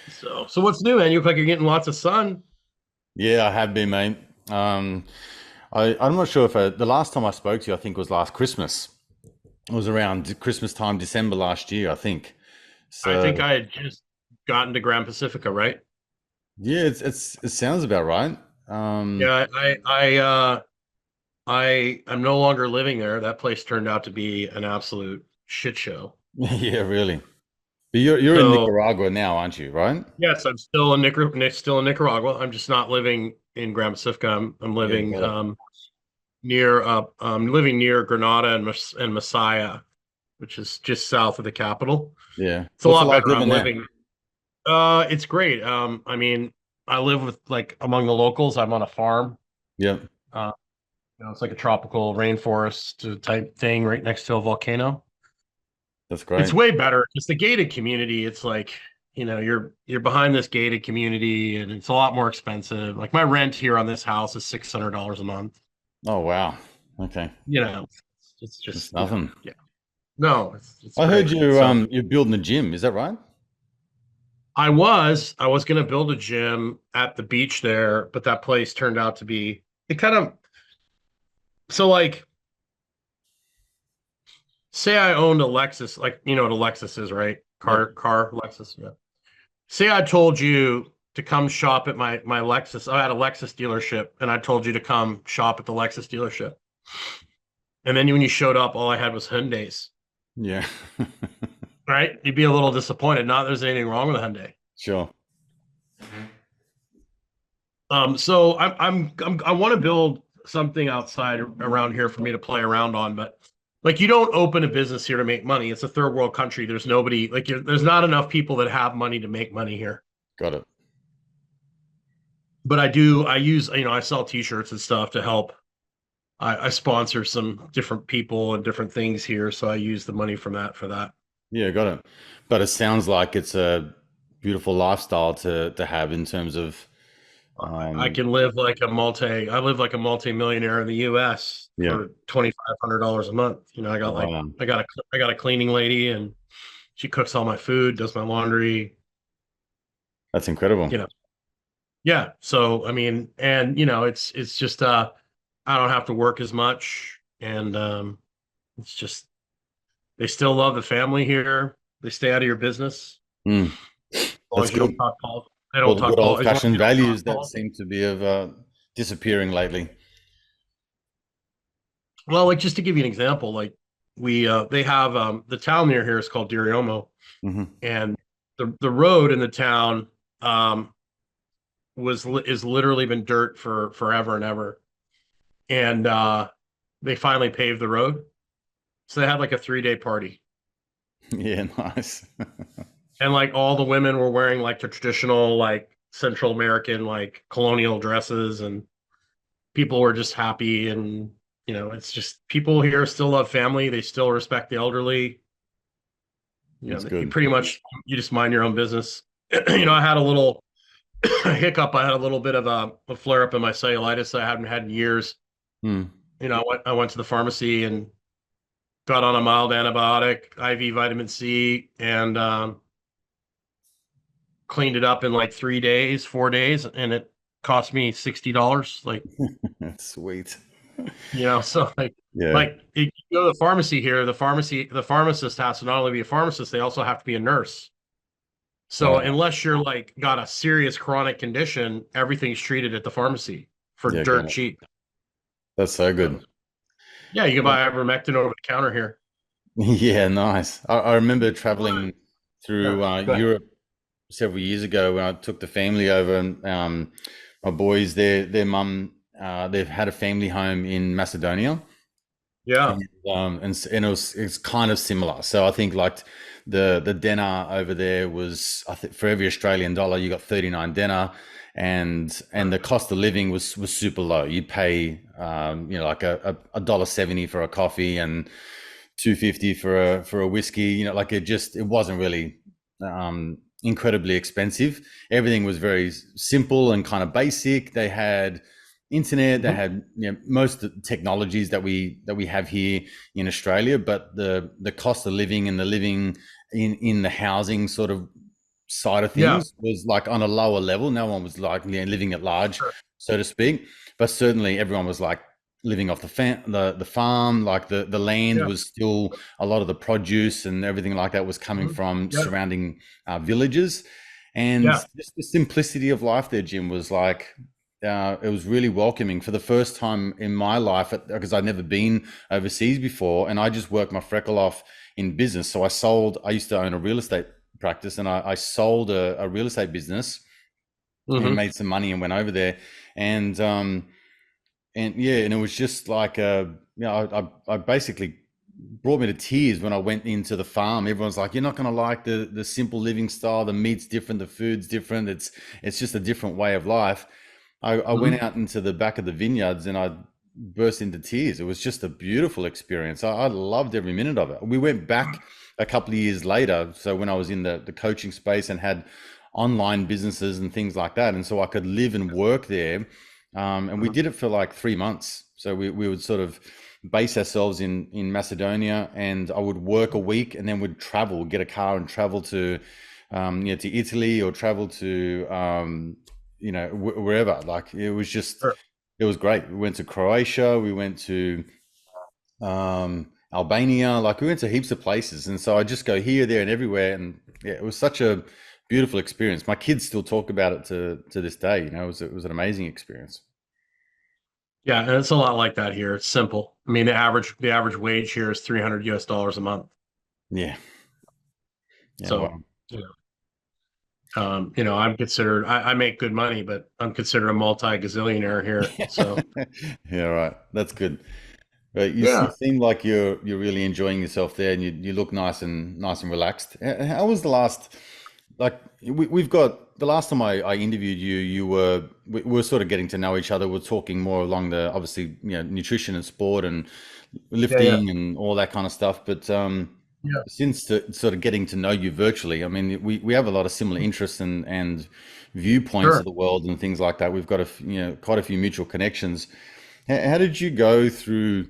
So what's new, man? You look like you're getting lots of sun. Yeah, I have been, mate. Um, I'm not sure if the last time I spoke to you, I think was last Christmas. It was around Christmas time, December last year, I think. I think So I had just gotten to Grand Pacifica, right? yeah, it sounds about right. Um, Yeah, I am no longer living there. That place turned out to be an absolute shit show. yeah, really. But you're in So Nicaragua now, aren't you? Right? yes, I'm still in Nicaragua. I'm just not living in Grand Pacifica. I'm Yeah, living got it. near Granada and Messiah, which is just south of the capital. Yeah. It's a What's it lot like better. I'm living there? living. It's great. I mean, I live with like among the locals. I'm on a farm. Yeah, Uh, it's like a tropical rainforest type thing right next to a volcano. that's It's great. way better. It's the gated community. It's like, you're behind this gated community and it's a lot more expensive. Like my rent here on this house is $600 a month. Oh wow. Okay, You know, it's that's just, nothing. yeah. No, it's I heard great. you So you're building a gym. Is that right? I was gonna build a gym at the beach there, but that place turned out to be it kind of so like say I owned a Lexus, like you know what a Lexus is, right? Yep. Car Lexus, yeah. Say I told you to come shop at my Lexus. I had a Lexus dealership, and I told you to come shop at the Lexus dealership. And then when you showed up, all I had was Hyundai's. Yeah. Right? You'd be a little disappointed. Not that there's anything wrong with a Hyundai. Sure. So I want to build something outside around here for me to play around on, but like you don't open a business here to make money. It's a third world country. There's nobody like there's not enough people that have money to make money here. Got it. But I use, I sell t-shirts and stuff to help. I sponsor some different people and different things here, so I use the money from that for that. Yeah, got it. But it sounds like it's a beautiful lifestyle to have in terms of I um can live like I live like a multi-millionaire in the US yeah. for $2,500 a month. Wow. I got a cleaning lady and she cooks all my food, does my laundry, That's incredible. you know. Yeah. So I mean, and it's just I don't have to work as much and it's just they still love the family here. They stay out of your business Mm, as long that's as you don't good. talk politics. They All don't the talk good politics as long as old-fashioned you don't talk values that politics. seem to be of disappearing lately. Well, like just to give you an example, like we they have the town near here is called Diriomo, Hmm. and the road in the town is literally been dirt for forever and ever, and they finally paved the road, so they had like a 3 day party, Yeah, nice. and like all the women were wearing like the traditional like Central American like colonial dresses, and people were just happy, and it's just people here still love family, they still respect the elderly. That's You good. pretty much you just mind your own business. I had a little hiccup. I had a little bit of a flare up in my cellulitis that I haven't had in years. Mm. I went to the pharmacy and got on a mild antibiotic, IV vitamin C, and cleaned it up in like 3 days, 4 days, and it cost me $60. Like, That's sweet. so Yeah. you go to the pharmacy here, the pharmacist has to not only be a pharmacist, they also have to be a nurse. So Oh, unless you're like got a serious chronic condition, everything's treated at the pharmacy for yeah, got dirt it. cheap. That's so So good. yeah, you can buy ivermectin over the counter here. Yeah, nice. I remember traveling Yeah, through go ahead. Europe several years ago when I took the family over. And my boys, their mum, they've had a family home in Macedonia, Yeah. and it's kind of similar. So I think like the denar over there was, I think for every Australian dollar you got 39 denar, and the cost of living was super low. You'd pay like a dollar 70 for a coffee and 250 for a whiskey. Like it wasn't really incredibly expensive. Everything was very simple and kind of basic. They had internet. They Mhm. had most of the technologies that we have here in Australia, but the cost of living and the living in the housing sort of side of Yeah. things was like on a lower level. No one was like, living at large, Sure. so to speak. But certainly everyone was like living off the farm. Like the land Yeah. was still, a lot of the produce and everything like that was coming Mhm. from Yeah. surrounding villages. And Yeah. just the simplicity of life there, Jim, was like, it was really welcoming for the first time in my life, because I'd never been overseas before, and I just worked my freckle off in business. So I used to own a real estate practice, and I sold a real estate business and Hmm. made some money and went over there. And yeah, and it was just like, I basically brought me to tears when I went into the farm. Everyone's like, "You're not going to like the simple living style. The meat's different, the food's different. It's just a different way of life." I Hmm. went out into the back of the vineyards and I burst into tears. It was just a beautiful experience. I loved every minute of it. We went back a couple of years later. So when I was in the coaching space and had online businesses and things like that. And so I could live and work there. And we Hmm. did it for like 3 months. So we would sort of base ourselves in Macedonia, and I would work a week and then would travel, get a car and travel to, to Italy, or travel to, wherever. Like it was just, Sure. it was great. We went to Croatia, we went to Albania, like we went to heaps of places. And so I just go here, there, and everywhere. And yeah, it was such a beautiful experience. My kids still talk about it to this day. It was an amazing experience. Yeah, and it's a lot like that here. It's simple. I mean, the average wage here is 300 US dollars a month. Yeah, yeah, So, well, I'm considered. I make good money, but I'm considered a multi-gazillionaire here. So, yeah, right. That's good. You yeah, seem like you're really enjoying yourself there, and you look nice and relaxed. How was the last? Like we've got the last time I interviewed you, we were sort of getting to know each other. We're talking more along the, obviously, nutrition and sport and yeah, yeah, lifting and all that kind of stuff. But yeah. since sort of getting to know you virtually, I mean, we have a lot of similar interests and viewpoints of Sure. the world and things like that. We've got quite a few mutual connections. How did you go through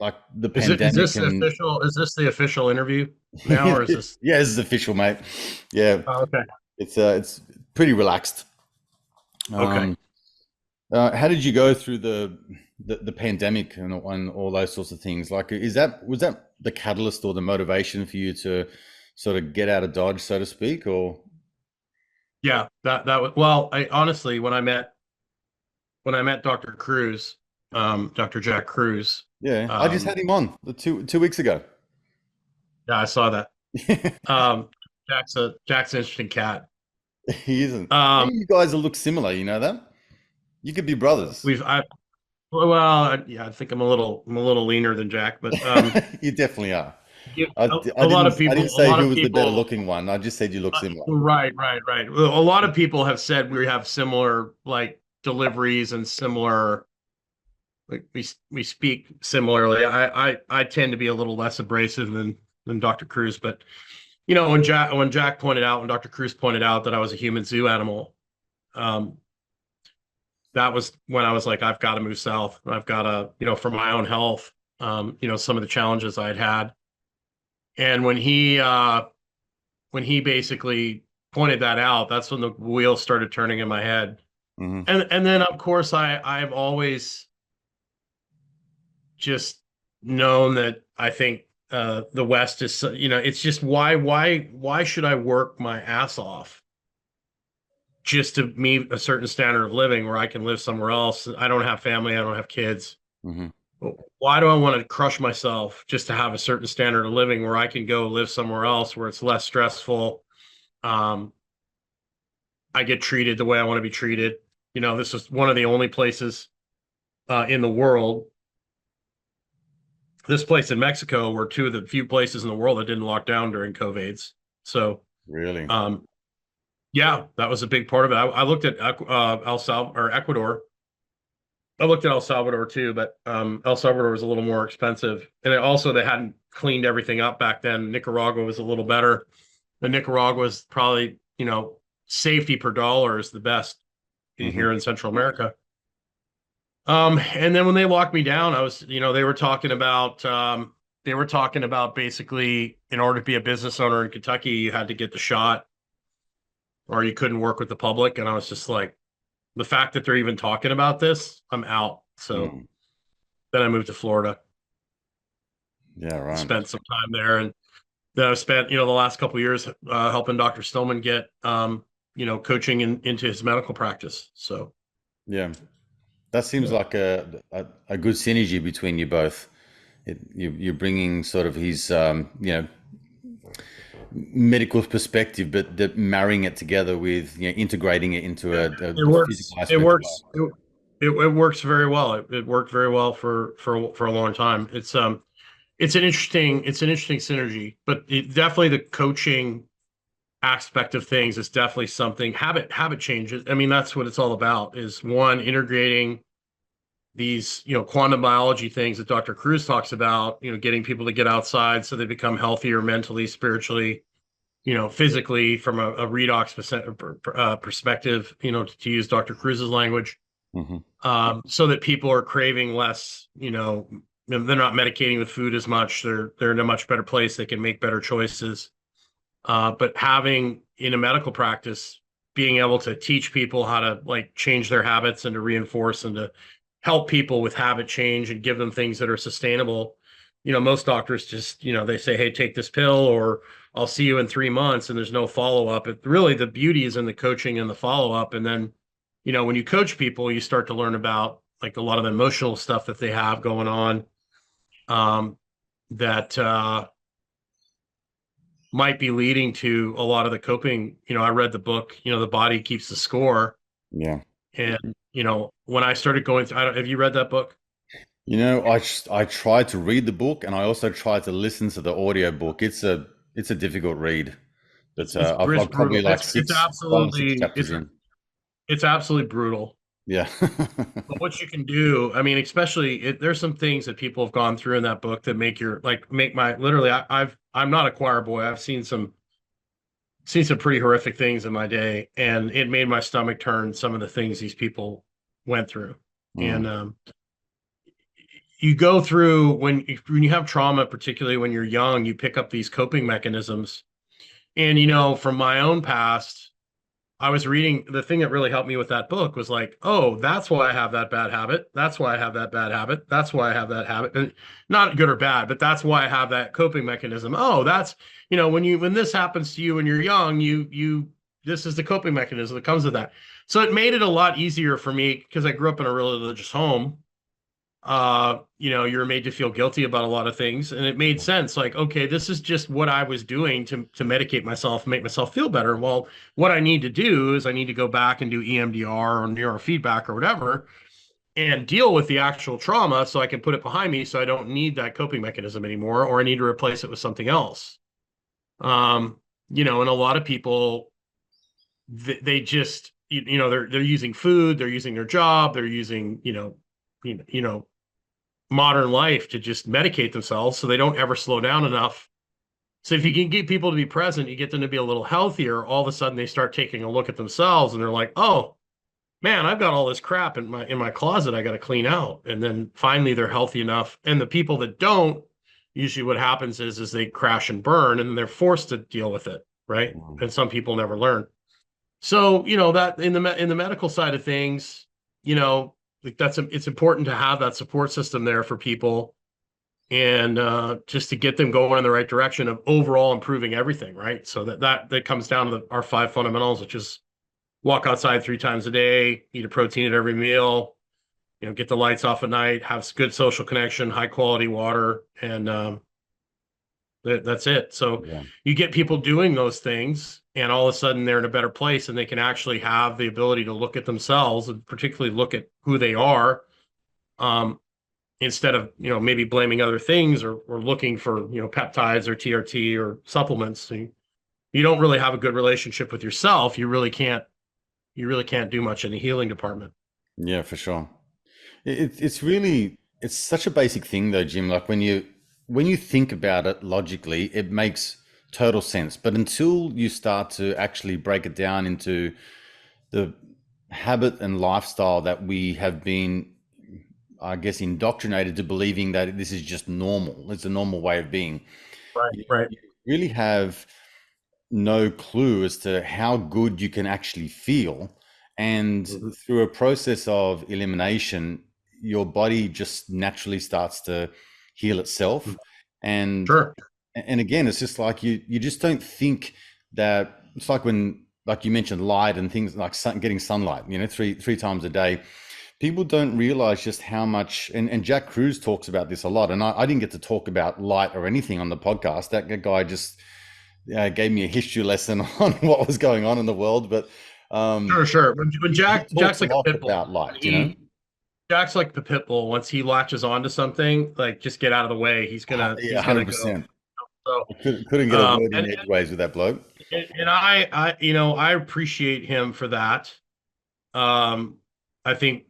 like the Is pandemic this the and official? Is this the official interview now, yeah, or is this? this is official, mate. Yeah, Oh, okay. it's pretty relaxed. Okay. Um, how did you go through the pandemic and all those sorts of things? Like, was that the catalyst or the motivation for you to sort of get out of Dodge, so to speak? Or Yeah. That was well. I honestly, when I met Dr. Cruz, Dr. Jack Cruz, yeah, I just um, had him on the two weeks ago. yeah, I saw that. Um, Jack's an interesting cat. He isn't. Um, You guys look similar. You know that? You could be brothers. we've I well, yeah, I think I'm a little leaner than Jack, but You definitely are. yeah, I, a, I a lot didn't of I people, didn't a say lot who of was the better people, looking one. I just said you look similar. right, right, right. Well, a lot of people have said we have similar like deliveries and similar like we speak similarly. I tend to be a little less abrasive than Dr. Cruz, but when Jack pointed out, when Dr. Cruz pointed out that I was a human zoo animal, um, that was when I was like, I've got to move south. I've got to, for my own health, some of the challenges I'd had. And when he basically pointed that out, that's when the wheels started turning in my head. Hmm. And then of course I've always just known that I think the West is, it's just why should I work my ass off just to meet a certain standard of living where I can live somewhere else? I don't have family, I don't have kids. Hmm. Why do I want to crush myself just to have a certain standard of living where I can go live somewhere else where it's less stressful? Um, I get treated the way I want to be treated. This is one of the only places in the world. This place in Mexico were two of the few places in the world that didn't lock down during COVID's. So, Really? um, yeah, that was a big part of it. I looked at El Salvador or Ecuador. I looked at El Salvador too, but El Salvador was a little more expensive, and they hadn't cleaned everything up back then. Nicaragua was a little better. The Nicaragua was probably safety per dollar is the best Hmm. here in Central America. And then when they locked me down, I was, they were talking about basically in order to be a business owner in Kentucky, you had to get the shot. or you couldn't work with the public. And I was just like, the fact that they're even talking about this, I'm out. So Mm. then I moved to Florida, Yeah, right. spent some time there, and then I've spent, the last couple of years helping Dr. Stillman get, coaching into his medical practice. So Yeah. That seems yeah, like a good synergy between you both. You're bringing sort of his, medical perspective, but marrying it together with, integrating it into it a physical works. It aspect of works. life. It works very well. It worked very well for a long time. It's an interesting synergy, but definitely the coaching aspect of things is definitely something. Habit changes. I mean, that's what it's all about. Is one, integrating these quantum biology things that Dr. Cruz talks about. Getting people to get outside so they become healthier mentally, spiritually, physically, from a redox perspective. To use Dr. Cruz's language, Hmm. so that people are craving less. They're not medicating with food as much. They're in a much better place. They can make better choices. But having in a medical practice, being able to teach people how to like change their habits and to reinforce and to help people with habit change and give them things that are sustainable. Most doctors just, they say, hey, take this pill, or I'll see you in 3 months, and there's no follow up. It really, the beauty is in the coaching and the follow up. And then, when you coach people, you start to learn about like a lot of the emotional stuff that they have going on, um, that might be leading to a lot of the coping. I read the book, The Body Keeps the Score. Yeah. And, when I started going through, have you read that book? I tried to read the book, and I also tried to listen to the audio book. It's a difficult read, but It's I've probably brutal. like five or six Absolutely, chapters in. it's absolutely brutal. Yeah. But what you can do, I mean, especially there's some things that people have gone through in that book that make my literally. I'm not a choir boy. I've seen some pretty horrific things in my day, and it made my stomach turn. Some of the things these people went through, and Mm. you go through when you have trauma, particularly when you're young, you pick up these coping mechanisms. And from my own past, I was reading, the thing that really helped me with that book was like, oh, that's why I have that bad habit. That's why I have that bad habit. That's why I have that habit. And not good or bad, but that's why I have that coping mechanism. Oh, that's, when this happens to you when you're young, this is the coping mechanism that comes with that. So it made it a lot easier for me because I grew up in a religious home. You're made to feel guilty about a lot of things, and it made sense. Like, okay, this is just what I was doing to medicate myself, make myself feel better. Well, what I need to do is I need to go back and do EMDR or neurofeedback or whatever, and deal with the actual trauma so I can put it behind me, so I don't need that coping mechanism anymore, or I need to replace it with something else. Um, and a lot of people, they just, they're using food, they're using their job, they're using, modern life to just medicate themselves so they don't ever slow down enough. So if you can get people to be present, you get them to be a little healthier, all of a sudden they start taking a look at themselves and they're like, oh man, I've got all this crap in my closet I got to clean out. And then finally they're healthy enough. And the people that don't, usually what happens is they crash and burn and they're forced to deal with it, right? Mm. And some people never learn. So, that in the medical side of things, like it's important to have that support system there for people, and just to get them going in the right direction of overall improving everything, right? So that comes down to our five fundamentals, which is walk outside 3 times a day, eat a protein at every meal, get the lights off at night, have good social connection, high quality water, and that's it. So Yeah. you get people doing those things, and all of a sudden they're in a better place, and they can actually have the ability to look at themselves and particularly look at who they are, um, instead of maybe blaming other things, or looking for peptides or TRT or supplements. So you don't really have a good relationship with yourself. You really can't do much in the healing department. Yeah, for sure. It's really it's such a basic thing though, Jim. Like when you think about it logically, it makes total sense. But until you start to actually break it down into the habit and lifestyle that we have been, I guess, indoctrinated to believing that this is just normal. It's a normal way of being. Right, You right. really have. no clue as to how good you can actually feel. And Mhm. through a process of elimination, your body just naturally starts to heal itself. And Sure. and again, it's just like you just don't think that it's like when, like you mentioned, light and things like getting sunlight, three times a day. People don't realize just how much, and Jack Cruz talks about this a lot. And I didn't get to talk about light or anything on the podcast. That guy just gave me a history lesson on what was going on in the world. But Sure, sure. When he talks Jack's a like a lot pit bull. about When light, Jack's like the pit bull. Once he latches onto something, like just get out of the way. Yeah, He's gonna go. 100%. So I couldn't get a word and in edgeways with that bloke. I appreciate him for that. Um, I think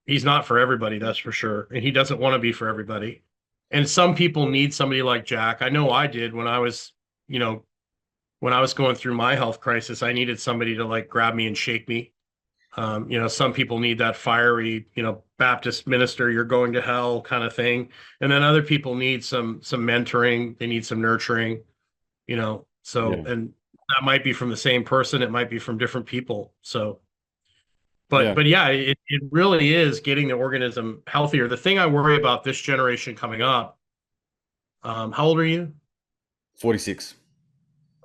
he's not for everybody, that's for sure, and he doesn't want to be for everybody. And some people need somebody like Jack. I know I did you know, when I was going through my health crisis. I needed somebody to like grab me and shake me. Some people need that fiery, Baptist minister, you're going to hell kind of thing. And then other people need some mentoring, they need some nurturing, so Yeah, and that might be from the same person, it might be from different people. So but yeah. but yeah, it really is getting the organism healthier. The thing I worry about this generation coming up, how old are you? 46.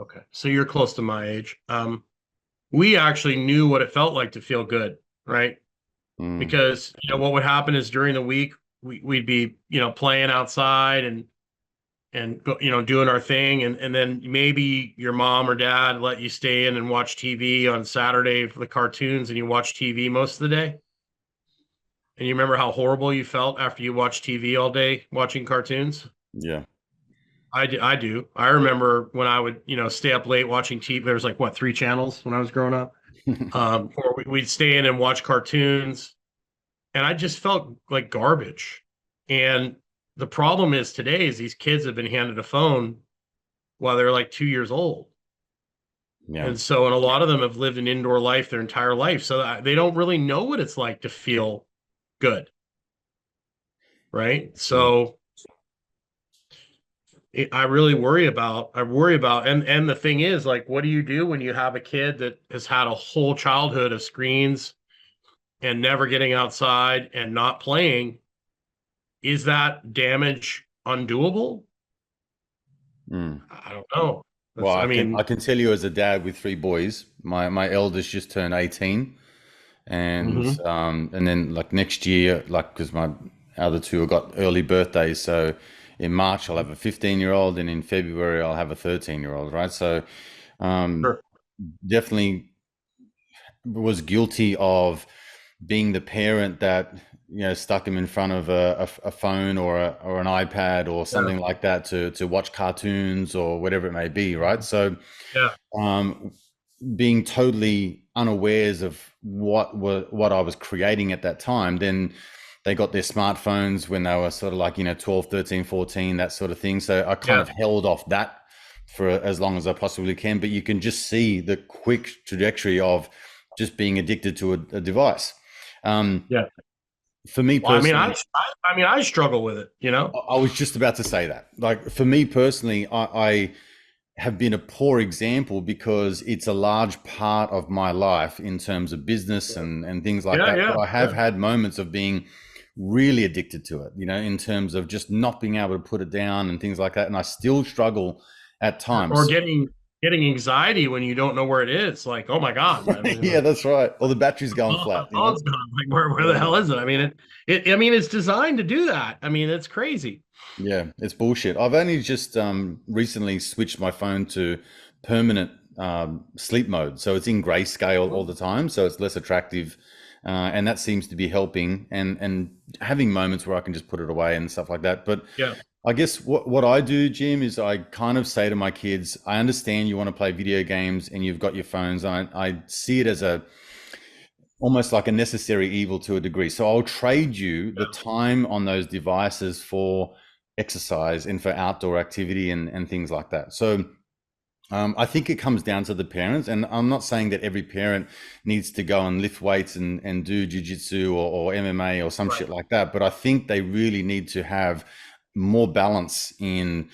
Okay. So you're close to my age. We actually knew what it felt like to feel good, right? Mm, Because what would happen is during the week we'd be playing outside and doing our thing, and then maybe your mom or dad let you stay in and watch TV on Saturday for the cartoons, and you watch TV most of the day. And you remember how horrible you felt after you watched TV all day watching cartoons? yeah. I do. I remember when I would, stay up late watching TV. There was like what, three channels when I was growing up. Or we'd stay in and watch cartoons, and I just felt like garbage. And the problem is today is these kids have been handed a phone while they're like 2 years old. Yeah, And a lot of them have lived an indoor life their entire life. So they don't really know what it's like to feel good. Right. yeah. So I worry about, and the thing is, like, what do you do when you have a kid that has had a whole childhood of screens and never getting outside and not playing? Is that damage undoable? Mm. I don't know. Well, I I mean, can tell you as a dad with three boys, my eldest just turned 18, mhm, and then like next year, like because my other two have got early birthdays, so in March I'll have a 15-year-old, and in February I'll have a 13-year-old, right? So um, sure. definitely was guilty of being the parent that stuck him in front of a phone or an iPad or Yeah. something like that to watch cartoons or whatever it may be, right? So Yeah. um, being totally unawares of what I was creating at that time, then they got their smartphones when they were sort of like 12, 13, 14, that sort of thing. So I kind Yeah. of held off that for as long as I possibly can. But you can just see the quick trajectory of just being addicted to a device. Um, Yeah. for me Well, I mean, personally, I struggle with it. I was just about to say that. Like for me personally, I have been a poor example because it's a large part of my life in terms of business and things like Yeah. that. Yeah. But I have Yeah. had moments of being really addicted to it, in terms of just not being able to put it down and things like that. And I still struggle at Or times. getting anxiety when you don't know where it is. Like, oh my God, I mean, Yeah, that's right. Or the battery's going my flat. phone's gone. Like, where the Yeah. hell is it? I mean, I mean, it's designed to do that. I mean, it's crazy. Yeah, it's bullshit. I've only just recently switched my phone to permanent sleep mode, so it's in grayscale all the time, so it's less attractive, and that seems to be helping. And having moments where I can just put it away and stuff like that. But Yeah. I guess what I do, Jim, is I kind of say to my kids, I understand you want to play video games and you've got your phones. I see it as a almost like a necessary evil to a degree. So I'll trade you the time on those devices for exercise and for outdoor activity and things like that. So I think it comes down to the parents, and I'm not saying that every parent needs to go and lift weights and do jujitsu or MMA or some Right. shit like that. But I think they really need to have more balance in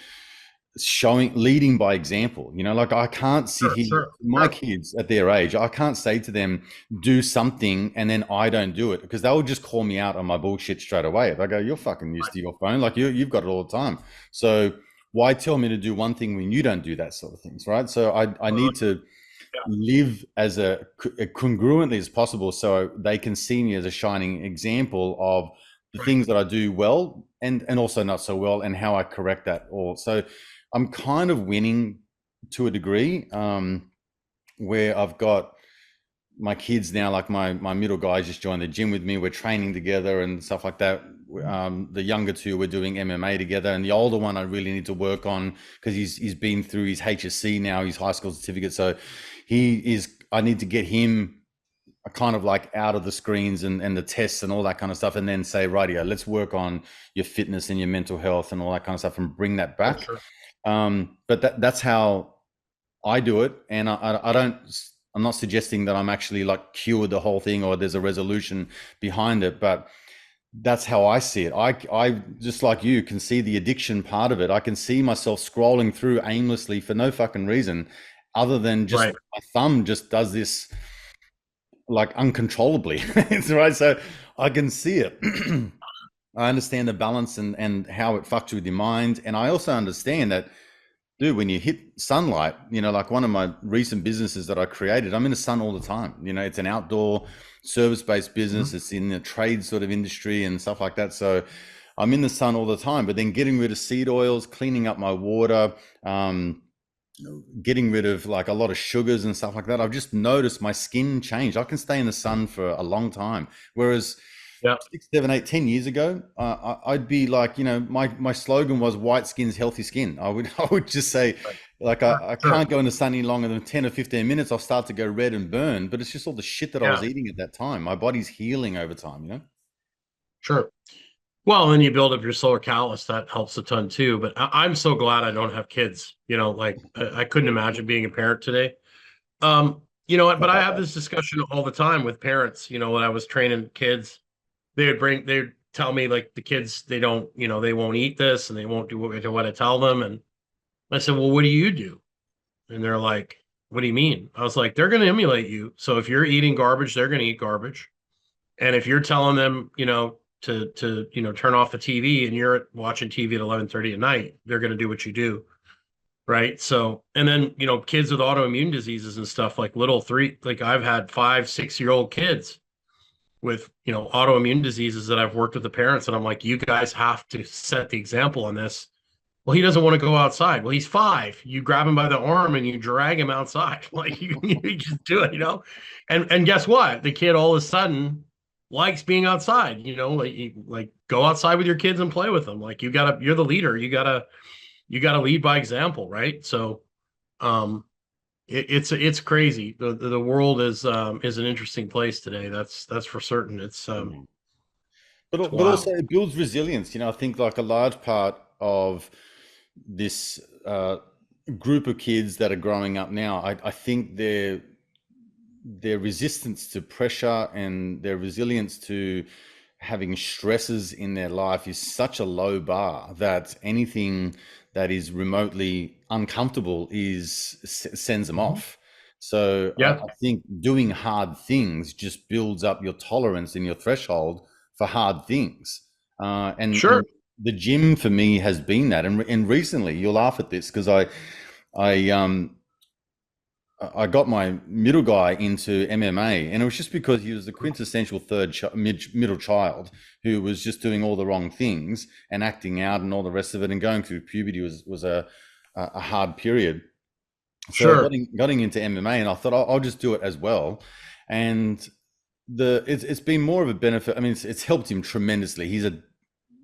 leading by example. Like I can't sit Sure, here, sure, my sure. kids at their age, I can't say to them, do something and then I don't do it, because they'll just call me out on my bullshit straight away. They go, you're fucking used Right. to your phone, like you've got it all the time. So why tell me to do one thing when you don't do that sort of things, right? So I need to Yeah, live as congruently as possible, so they can see me as a shining example of the right. things that I do well and also not so well, and how I correct that all. So I'm kind of winning to a degree, where I've got my kids now, like my middle guy just joined the gym with me. We're training together and stuff like that. The younger two, we're doing MMA together, and the older one I really need to work on, because he's been through his HSC now, his high school certificate. So I need to get him kind of like out of the screens and the tests and all that kind of stuff, and then say, right, yeah, let's work on your fitness and your mental health and all that kind of stuff, and bring that Sure, back. sure. But that's how I do it, and I don't. I'm not suggesting that I'm actually like cured the whole thing or there's a resolution behind it, but that's how I see it. I just like you can see the addiction part of it. I can see myself scrolling through aimlessly for no fucking reason, other than just Right. my thumb just does this like uncontrollably. Right. So I can see it. I understand the balance and how it fucks with your mind, and I also understand that, dude, when you hit sunlight, like one of my recent businesses that I created, I'm in the sun all the time. It's an outdoor service-based business. Mhm. It's in the trade sort of industry and stuff like that. So I'm in the sun all the time, but then getting rid of seed oils, cleaning up my water, um, getting rid of like a lot of sugars and stuff like that. I've just noticed my skin change. I can stay in the sun for a long time. Whereas Yeah, 6, 7, 8, 10 years ago, I'd be like, my slogan was white skin's healthy skin. I would just say, right. like, Sure, I sure. can't go in the sun any longer than 10 or 15 minutes. I'll start to go red and burn, but it's just all the shit that I Yeah, was eating at that time. My body's healing over time. sure. Well, then you build up your solar callus. That helps a ton too. But I'm so glad I don't have kids. Like I couldn't imagine being a parent today. But Not I that have bad. this discussion all the time with parents. When I was training kids, they'd tell me like the kids they don't, they won't eat this and they won't do what I tell them. And I said, well, what do you do? And they're like, what do you mean? I was like, they're going to emulate you. So if you're eating garbage, they're going to eat garbage. And if you're telling them, to turn off the TV and you're watching TV at 11:30 at night, they're going to do what you do, right? So, and then kids with autoimmune diseases and stuff like like I've had 5, 6 year old kids with autoimmune diseases that I've worked with the parents, and I'm like, you guys have to set the example on this. Well, he doesn't want to go outside. Well, he's 5. You grab him by the arm and you drag him outside. Like you just do it. And guess what? The kid all of a sudden likes being outside. Like go outside with your kids and play with them. Like you're the leader. You gotta lead by example, right? So um it's crazy. The world is an interesting place today. That's for certain. Mhm. It's But also wild. it builds resilience. I think like a large part of this group of kids that are growing up now, I think their resistance to pressure and their resilience to having stresses in their life is such a low bar that anything that is remotely uncomfortable sends them Mhm. off. So Yeah, I think doing hard things just builds up your tolerance and your threshold for hard things. And sure. the gym for me has been that. And recently, you'll laugh at this, because I I got my middle guy into MMA, and it was just because he was the quintessential middle child who was just doing all the wrong things and acting out and all the rest of it. And going through puberty was a hard period. So I Sure. got into MMA, and I thought I'll just do it as well. And it's been more of a benefit. I mean, it's helped him tremendously. He's a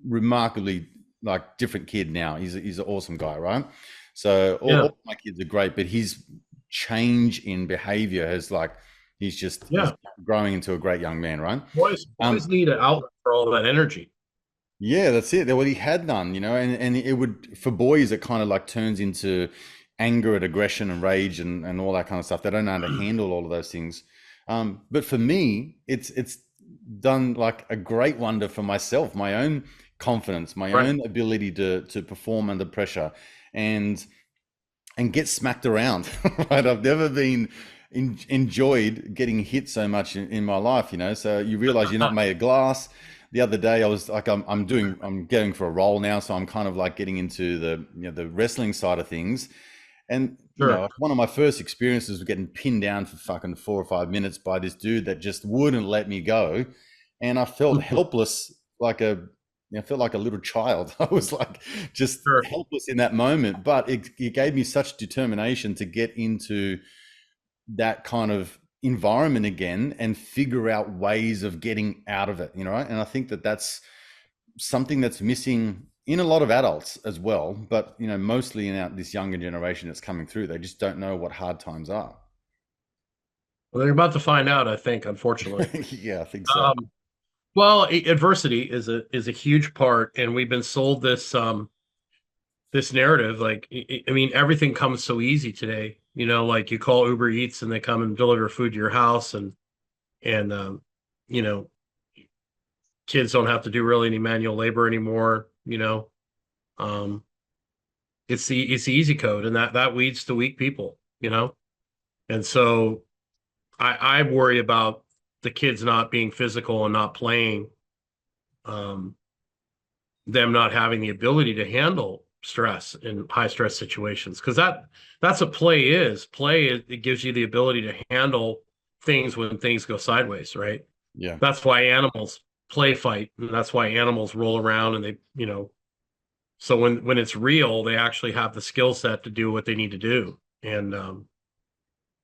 remarkably like different kid now. He's an awesome guy, right? So Yeah. all my kids are great, but his change in behavior has like he's Yeah. growing into a great young man, right? Boys need an outlet for all that energy. Yeah, that's it. Well, he had none, and it would, for boys, it kind of like turns into anger and aggression and rage and all that kind of stuff. They don't know how to handle all of those things. But for me, it's done like a great wonder for myself, my own confidence, my Right. own ability to perform under pressure. and get smacked around. Right? I've never been enjoyed getting hit so much in my life, you know. So you realize you're not made of glass. The other day I was like, I'm going for a role now, so I'm kind of like getting into the, you know, the wrestling side of things. And, you Sure. know, one of my first experiences was getting pinned down for fucking 4 or 5 minutes by this dude that just wouldn't let me go. And I felt helpless, like a, you know, I felt like a little child. I was like just Sure. helpless in that moment, but it gave me such determination to get into that kind of environment again and figure out ways of getting out of it, you know. And I think that that's something that's missing in a lot of adults as well, but, you know, mostly in this younger generation that's coming through. They just don't know what hard times are. Well, they're about to find out, I think, unfortunately. Yeah, I think so. Um, well, adversity is a huge part, and we've been sold this narrative. Like, I mean, everything comes so easy today. You know, like you call Uber Eats and they come and deliver food to your house, and you know, kids don't have to do really any manual labor anymore. You know, um, it's the easy code, and that leads to weak people. You know, and so I worry about the kids not being physical and not playing, um, them not having the ability to handle stress in high stress situations, because that's what play is. It gives you the ability to handle things when things go sideways, right? Yeah. That's why animals play fight, and that's why animals roll around and they, so when it's real, they actually have the skill set to do what they need to do. And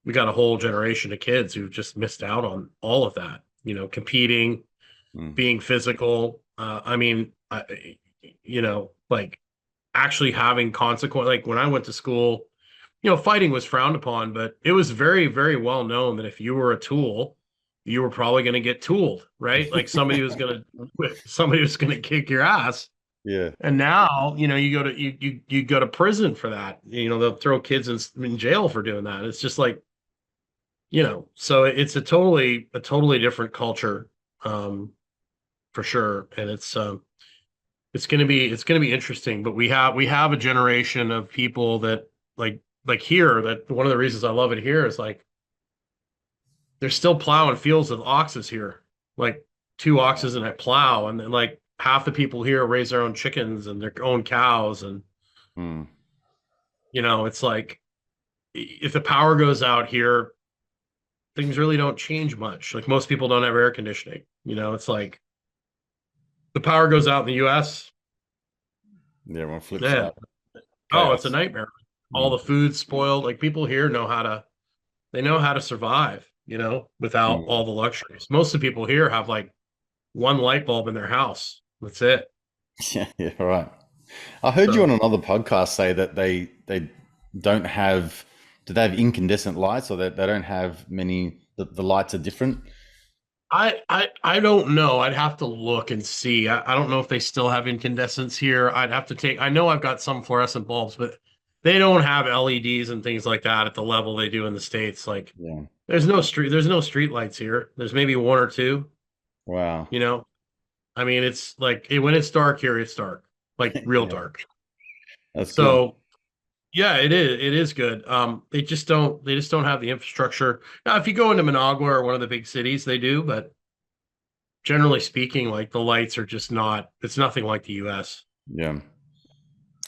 we got a whole generation of kids who just missed out on all of that, competing, Mm. being physical. I mean, like actually having consequence. Like when I went to school, fighting was frowned upon, but it was very, very well known that if you were a tool, you were probably going to get tooled, right? Like somebody was going to kick your ass. Yeah. And now, you go to prison for that. They'll throw kids in jail for doing that. It's just like, so it's a totally different culture, um, for sure. And it's gonna be interesting. But we have a generation of people that like here, that one of the reasons I love it here is like they're still plowing fields with oxes here, like two Wow. oxes and a plow, and then like half the people here raise their own chickens and their own cows, and Mm. it's like if the power goes out here, things really don't change much. Like most people don't have air conditioning. It's like the power goes out in the US. Yeah, everyone flips Man, out. oh, it's a Chaos. nightmare. All Mm. the food's spoiled. Like people here know how to survive, without Mm. all the luxuries. Most of the people here have like one light bulb in their house. That's it. Yeah, yeah, right. I heard you on So another podcast say that they don't have, do they have incandescent lights, or that they don't have many, the lights are different? I don't know. I'd have to look and see. I don't know if they still have incandescents here. I know I've got some fluorescent bulbs, but they don't have LEDs and things like that at the level they do in the States. Like Yeah. there's no street lights here. There's maybe one or two, Wow. you know. I mean, it's like when it's dark here, it's dark, like real Yeah, dark. that's good. So yeah, it is good. They just don't have the infrastructure. Now, if you go into Managua or one of the big cities, they do, but generally speaking, like the lights are just not. It's nothing like the U.S. Yeah.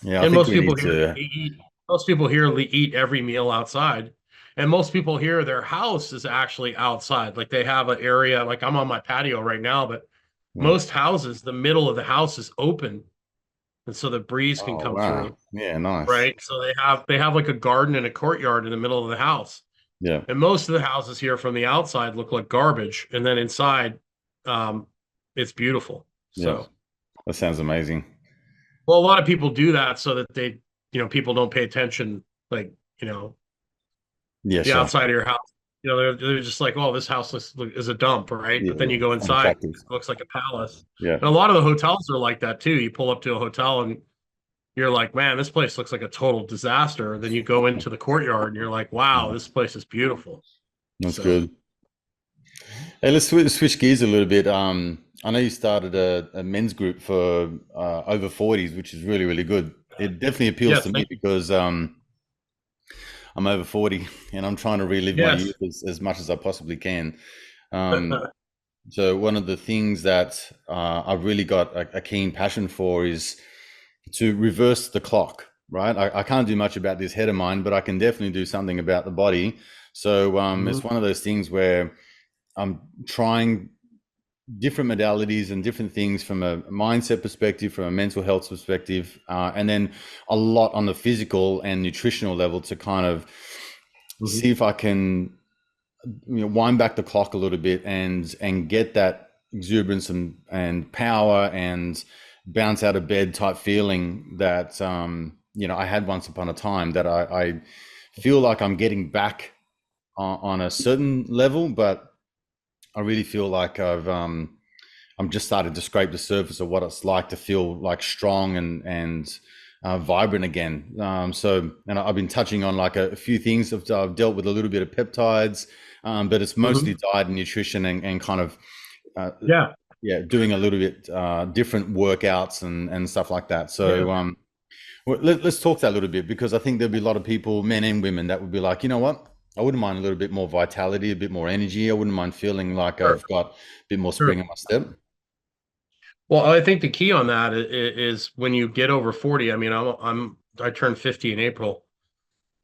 Yeah, I And think we need to. most people here eat every meal outside, and most people here, their house is actually outside. Like they have an area. Like I'm on my patio right now, but Mm. most houses, the middle of the house is open, and so the breeze can Oh, come wow. through. Yeah, nice. Right? So they have like a garden and a courtyard in the middle of the house. Yeah. And most of the houses here from the outside look like garbage, and then inside, um, it's beautiful. Yeah. So, That sounds amazing. well, a lot of people do that so that people don't pay attention, like, Yeah, the sure. outside of your house. They're just like, oh, this house is a dump, right? Yeah, But then yeah. you go It's inside, unattractive. it looks like a palace. Yeah. And a lot of the hotels are like that too. You pull up to a hotel and you're like, man, this place looks like a total disaster. And then you go into the courtyard and you're like, wow, this place is beautiful. That's So, good. Hey, let's switch gears a little bit. I know you started a men's group for over 40s, which is really, really good. it definitely appeals Yes, to me thank you. because I'm over 40 and I'm trying to relive my Yes. youth as much as I possibly can. Um, so one of the things that I've really got a keen passion for is to reverse the clock, right? I can't do much about this head of mine, but I can definitely do something about the body. So it's Mhm. one of those things where I'm trying different modalities and different things from a mindset perspective, from a mental health perspective, and then a lot on the physical and nutritional level to kind of Mhm. see if I can wind back the clock a little bit and get that exuberance and power and bounce out of bed type feeling that I had once upon a time that I feel like I'm getting back on a certain level, but I really feel like I'm just starting to scrape the surface of what it's like to feel like strong and vibrant again. And I've been touching on like a few things. I've dealt with a little bit of peptides, but it's mostly Mhm. diet and nutrition and kind of uh, Yeah. yeah, doing a little bit different workouts and stuff like that. Yeah. So well, let's talk that a little bit because I think there'll be a lot of people, men and women, that would be like, you know what? I wouldn't mind a little bit more vitality, a bit more energy. I wouldn't mind feeling like Sure. I've got a bit more spring Sure. in my step. Well, I think the key on that is when you get over 40. I mean, I turned 50 in April.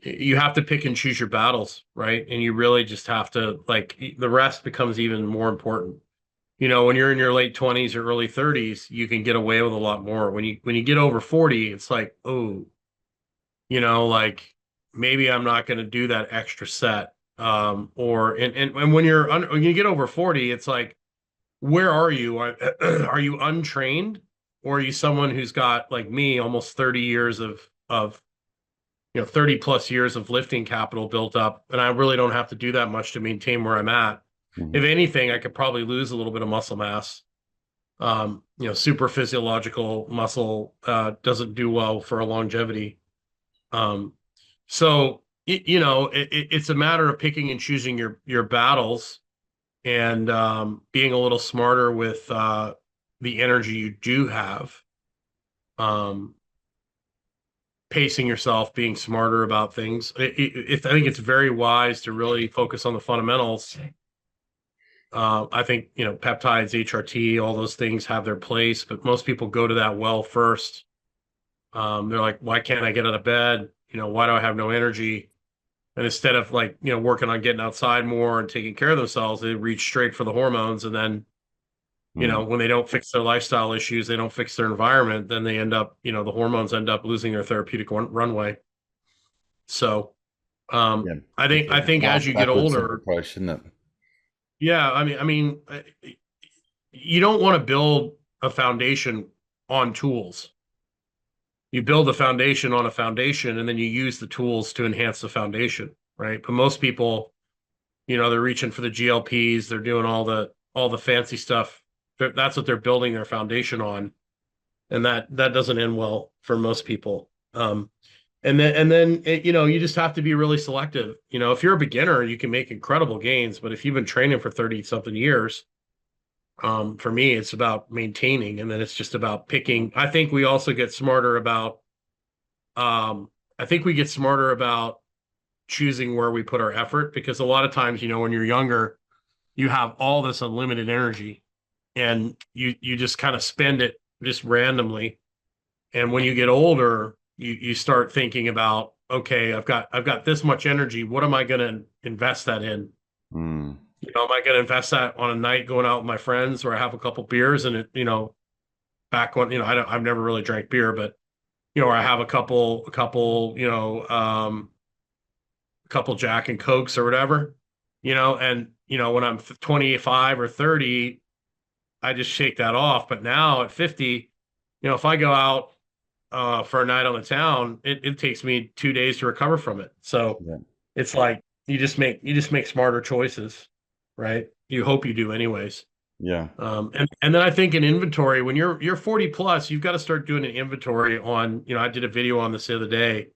You have to pick and choose your battles, right? And you really just have to like the rest becomes even more important. When you're in your late 20s or early 30s, you can get away with a lot more. When you get over 40, it's like, oh, like maybe I'm not going to do that extra set. Or and when you get over 40, it's like, where are you? Are you untrained, or are you someone who's got like me, almost 30 years of 30 plus years of lifting capital built up, and I really don't have to do that much to maintain where I'm at. If Mhm. anything, I could probably lose a little bit of muscle mass. Super physiological muscle doesn't do well for a longevity. Um, so it's a matter of picking and choosing your battles and being a little smarter with the energy you do have. Um, Pacing yourself, being smarter about things. I think it's very wise to really focus on the fundamentals. I think peptides, HRT, all those things have their place, but most people go to that well first. They're like, why can't I get out of bed? Why do I have no energy? And instead of like working on getting outside more and taking care of themselves, they reach straight for the hormones. And then Mm. when they don't fix their lifestyle issues, they don't fix their environment, then they end up the hormones end up losing their therapeutic runway. So Yeah, I it's think a I think as fast you get backward sort of older, approach, isn't it? yeah, I mean, you don't want to build a foundation on tools. You build a foundation on a foundation, and then you use the tools to enhance the foundation, right? But most people, they're reaching for the GLPs, they're doing all the fancy stuff. That's what they're building their foundation on, and that doesn't end well for most people. And then you just have to be really selective. If you're a beginner, you can make incredible gains, but if you've been training for 30 something years, for me, it's about maintaining, and then it's just about picking. I think we also get smarter about. I think we get smarter about choosing where we put our effort, because a lot of times, when you're younger, you have all this unlimited energy, and you just kind of spend it just randomly. And when you get older, you start thinking about, okay, I've got this much energy. What am I going to invest that in? Mm. Am I going to invest that on a night going out with my friends where I have a couple beers and back when I've never really drank beer, but or I have a couple Jack and Cokes or whatever, and when I'm 25 or 30, I just shake that off. But now at 50, if I go out for a night on the town, it takes me 2 days to recover from it. So Yeah, it's like you just make smarter choices, right? You hope you do anyways. yeah, And then I think in inventory, when you're 40 plus, you've got to start doing an inventory on, I did a video on this the other day.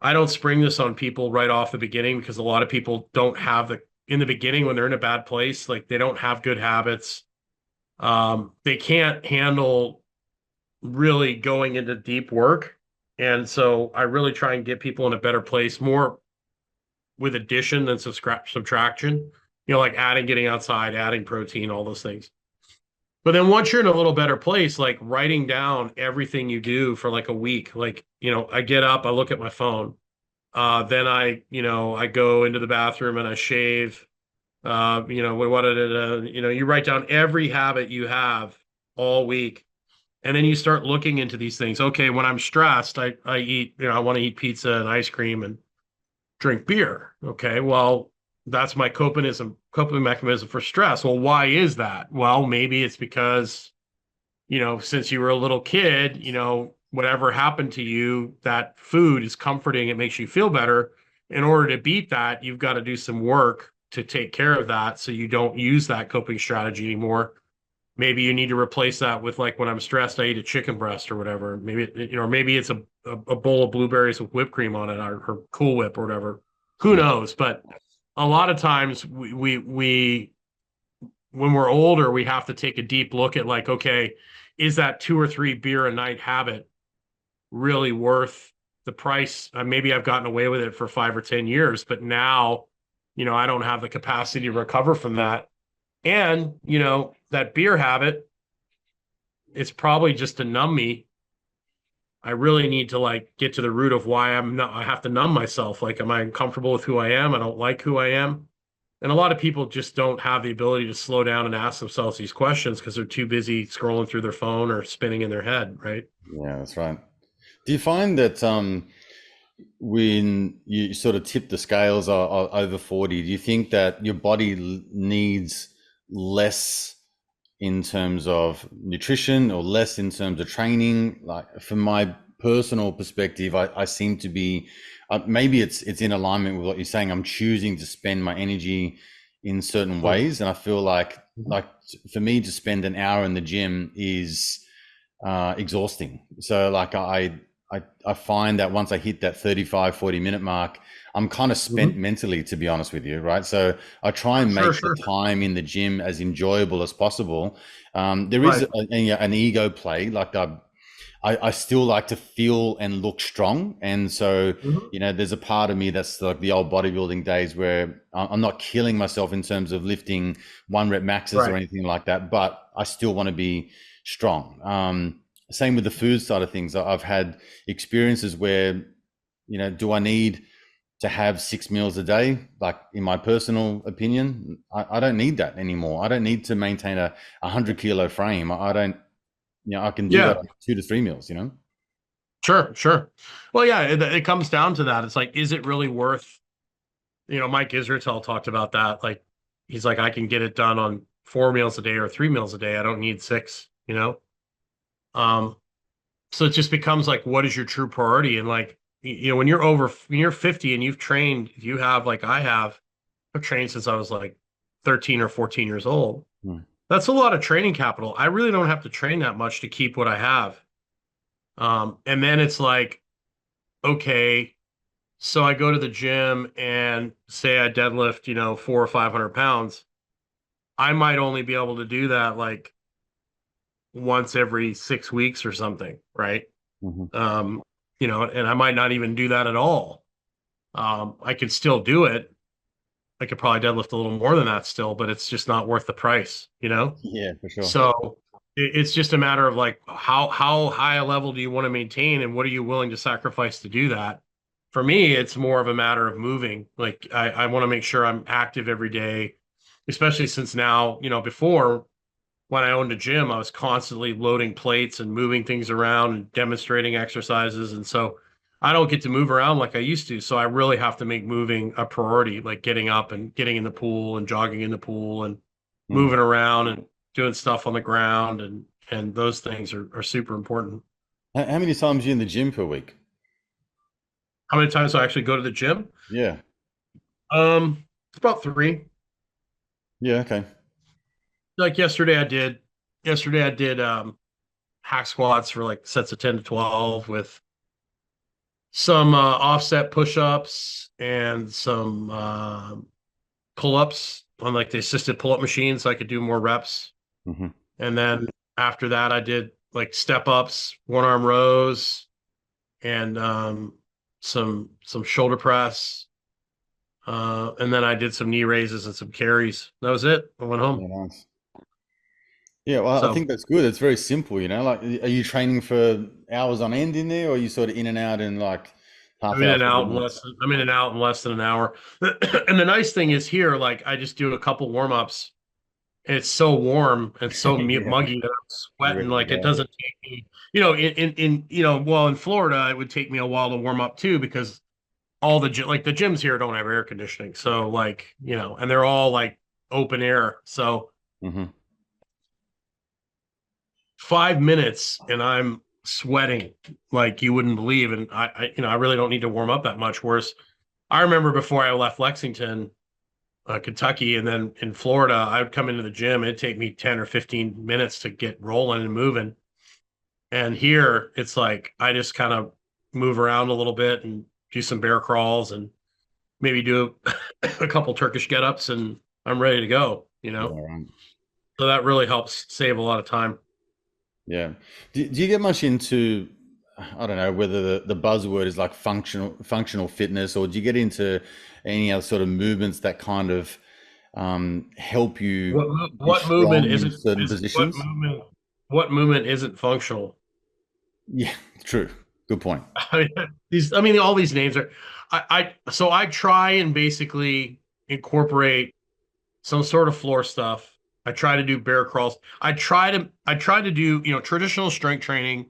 I don't spring this on people right off the beginning, because a lot of people don't have in the beginning, when they're in a bad place, like they don't have good habits. They can't handle really going into deep work. And so I really try and get people in a better place, more with addition than subtraction. Like adding, getting outside, adding protein, all those things. But then once you're in a little better place, like writing down everything you do for like a week, like, I get up, I look at my phone. Then I go into the bathroom and I shave. What did you write down every habit you have all week, and then you start looking into these things. Okay, when I'm stressed, I eat, I want to eat pizza and ice cream and drink beer. Okay, well, that's my coping mechanism for stress. Well, why is that? Well, maybe it's because, since you were a little kid, whatever happened to you, that food is comforting, it makes you feel better. In order to beat that, you've got to do some work to take care of that so you don't use that coping strategy anymore. Maybe you need to replace that with, like, when I'm stressed, I eat a chicken breast or whatever. Maybe it's a bowl of blueberries with whipped cream on it, or Cool Whip or whatever. Who Yeah. knows? But a lot of times we when we're older, we have to take a deep look at, like, okay, is that 2 or 3 beer a night habit really worth the price? Maybe I've gotten away with it for 5 or 10 years, but now, I don't have the capacity to recover from that. And, that beer habit, it's probably just to numb me. I really need to, like, get to the root of why I have to numb myself. Like, am I uncomfortable with who I am? I don't like who I am. And a lot of people just don't have the ability to slow down and ask themselves these questions because they're too busy scrolling through their phone or spinning in their head, right? Yeah, that's right. Do you find that when you sort of tip the scales are over 40, do you think that your body needs less in terms of nutrition or less in terms of training? Like from my personal perspective, I seem to be maybe it's in alignment with what you're saying. I'm choosing to spend my energy in certain ways, and I feel like for me to spend an hour in the gym is exhausting. So like I find that once I hit that 35, 40 minute mark, I'm kind of spent Mm-hmm. mentally, to be honest with you, right? So I try Sure, and sure, make the sure. time in the gym as enjoyable as possible. There is Right. an ego play. Like I still like to feel and look strong. And so, Mm-hmm. there's a part of me that's like the old bodybuilding days where I'm not killing myself in terms of lifting 1 rep maxes or Right. anything like that, but I still want to be strong. Same with the food side of things. I've had experiences where, do I need to have 6 meals a day? Like in my personal opinion, I don't need that anymore. I don't need to maintain a 100 kilo frame. I don't, I can do that Yeah. on 2 to 3 meals. Sure, sure. Well, yeah, it comes down to that. It's like, is it really worth, Mike Israetel talked about that. Like, he's like, I can get it done on 4 meals a day or 3 meals a day. I don't need six. Um, so it just becomes like, what is your true priority? And, like, when you're 50 and you've trained, you have, like I have, I've trained since I was like 13 or 14 years old. Mm. That's a lot of training capital. I really don't have to train that much to keep what I have. And then it's like, okay, so I go to the gym and say I deadlift, 400 or 500 pounds. I might only be able to do that like once every 6 weeks or something, right? Hmm. Um, and I might not even do that at all. I could still do it. I could probably deadlift a little more than that still, but it's just not worth the price. Yeah, for sure. So it's just a matter of, like, how high a level do you want to maintain, and what are you willing to sacrifice to do that? For me, it's more of a matter of moving. Like, I want to make sure I'm active every day, especially since now, before, when I owned a gym, I was constantly loading plates and moving things around and demonstrating exercises. And so I don't get to move around like I used to. So I really have to make moving a priority, like getting up and getting in the pool and jogging in the pool and Mm. moving around and doing stuff on the ground. And those things are super important. How many times are you in the gym per week? How many times do I actually go to the gym? Yeah. It's about three. Yeah. Okay. Like yesterday I did hack squats for like sets of 10 to 12 with some offset push-ups and some pull-ups on, like, the assisted pull-up machine, so I could do more reps. Hmm. And then after that, I did like step ups, one arm rows, and some shoulder press. And then I did some knee raises and some carries. That was it. I went home. Yeah, nice. Yeah, well, I So think that's good. It's very simple, you know. Like, are you training for hours on end in there, or are you sort of in and out in like half hour, 40 minutes? I'm in and out in less than an hour. And the nice thing is here, like I just do a couple warm ups. And it's so warm and so Yeah, muggy that I'm you're sweating. ready to Like it go. doesn't take me, well, in Florida, it would take me a while to warm up too because all like the gyms here don't have air conditioning. So like, and they're all like open air. So Hmm. 5 minutes and I'm sweating like you wouldn't believe. And I really don't need to warm up that much. Whereas I remember before I left Lexington, Kentucky, and then in Florida, I would come into the gym. It'd take me 10 or 15 minutes to get rolling and moving. And here it's like I just kind of move around a little bit and do some bear crawls and maybe do a couple Turkish get-ups and I'm ready to go. Yeah, right. So that really helps save a lot of time. Yeah. Do you get much into, I don't know, whether the buzzword is like functional fitness, or do you get into any other sort of movements that kind of help you be What movement strong in isn't certain is positions? what movement isn't functional? Yeah, true. Good point. All these names are so I try and basically incorporate some sort of floor stuff. I try to do bear crawls. I try to do, traditional strength training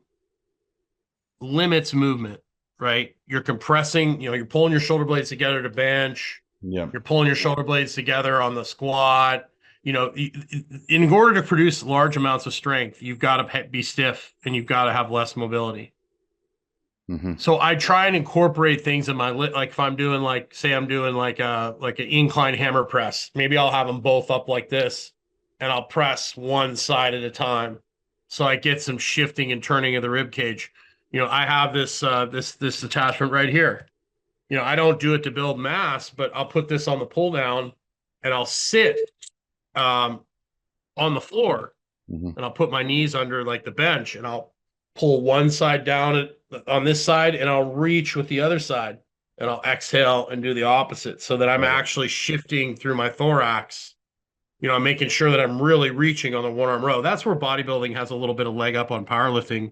limits movement, right? You're compressing, you're pulling your shoulder blades together to bench. Yeah. You're pulling your shoulder blades together on the squat. In order to produce large amounts of strength, you've got to be stiff and you've got to have less mobility. Hmm. So I try and incorporate things in my like if I'm doing like say I'm doing like an incline hammer press, maybe I'll have them both up like this and I'll press one side at a time. So I get some shifting and turning of the rib cage. I have this attachment right here. I don't do it to build mass, but I'll put this on the pull down and I'll sit um on the floor Hmm. and I'll put my knees under like the bench and I'll pull one side down on this side and I'll reach with the other side and I'll exhale and do the opposite so that I'm Right. actually shifting through my thorax. I'm making sure that I'm really reaching on the one arm row. That's where bodybuilding has a little bit of leg up on powerlifting.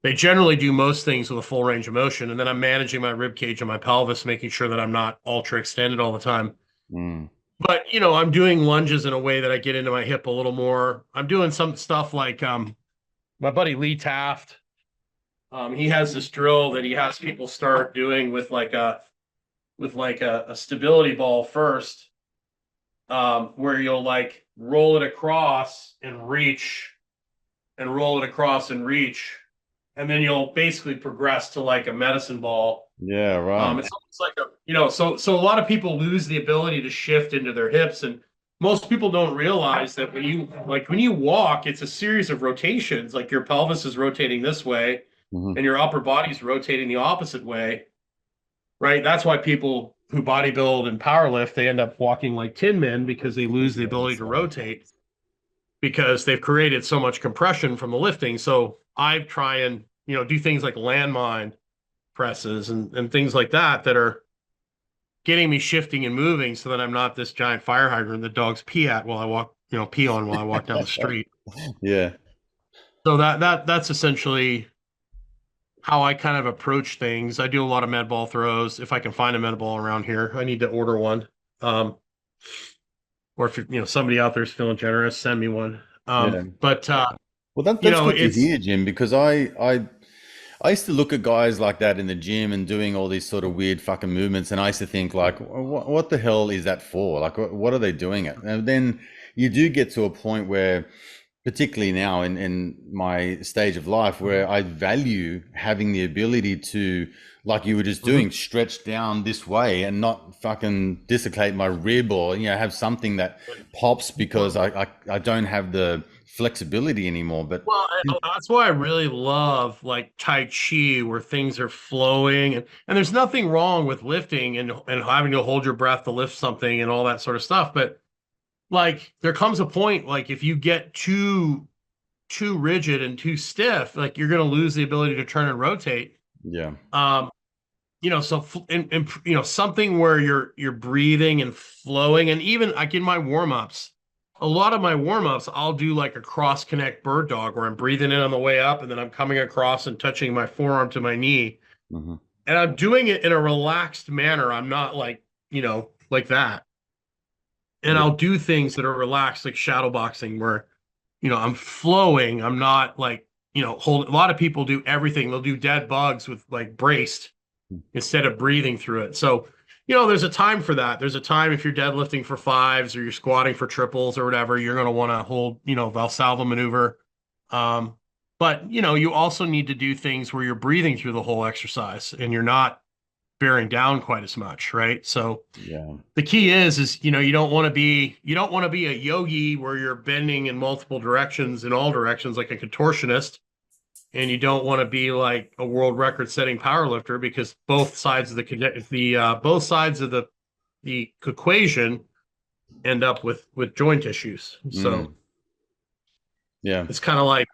They generally do most things with a full range of motion. And then I'm managing my rib cage and my pelvis, making sure that I'm not ultra extended all the time. Mm. But I'm doing lunges in a way that I get into my hip a little more. I'm doing some stuff like my buddy Lee Taft. He has this drill that he has people start doing with a stability ball first, where you'll like roll it across and reach, and roll it across and reach, and then you'll basically progress to like a medicine ball. Yeah, right. It's almost like so a lot of people lose the ability to shift into their hips, and most people don't realize that when you walk, it's a series of rotations. Like your pelvis is rotating this way, Hmm. and your upper body's rotating the opposite way, right? That's why people who bodybuild and powerlift, they end up walking like tin men because they lose the Yeah, ability that's to rotate because they've created so much compression from the lifting. So I try and do things like landmine presses and things like that are getting me shifting and moving so that I'm not this giant fire hydrant that dogs pee at while I walk, pee on while I walk down the street. yeah. So that's essentially how I kind of approach things. I do a lot of med ball throws. If I can find a med ball around here, I need to order one. Or if somebody out there is feeling generous, send me one. Yeah. But Well, that's good to it's hear, Jim, because I used to look at guys like that in the gym and doing all these sort of weird fucking movements, and I used to think like, what the hell is that for? Like, what are they doing it? And then you do get to a point where, particularly now in my stage of life, where I value having the ability to, like you were just Mhm. doing, stretch down this way and not fucking dislocate my rib, or have something that pops because I don't have the flexibility anymore. But Well, that's why I really love like Tai Chi, where things are flowing, and there's nothing wrong with lifting and having to hold your breath to lift something and all that sort of stuff. But like, there comes a point like if you get too rigid and too stiff, like you're going to lose the ability to turn and rotate. Yeah. Um, so something where you're breathing and flowing, and even like in my warm-ups, a lot of my warm-ups, I'll do like a cross connect bird dog where I'm breathing in on the way up and then I'm coming across and touching my forearm to my knee. Hmm. And I'm doing it in a relaxed manner. I'm not like, like that. And Yeah. I'll do things that are relaxed, like shadow boxing, where, I'm flowing. I'm not like, hold. A lot of people do everything. They'll do dead bugs with like braced instead of breathing through it. So, there's a time for that. There's a time if you're deadlifting for fives or you're squatting for triples or whatever, you're going to want to hold, Valsalva maneuver. Um, but, you also need to do things where you're breathing through the whole exercise and you're not bearing down quite as much, right? So Yeah. the key is you don't want to be a yogi where you're bending in multiple directions in all directions like a contortionist, and you don't want to be like a world record setting powerlifter because both sides of the equation end up with joint issues. So Mm. Yeah. it's kind of like,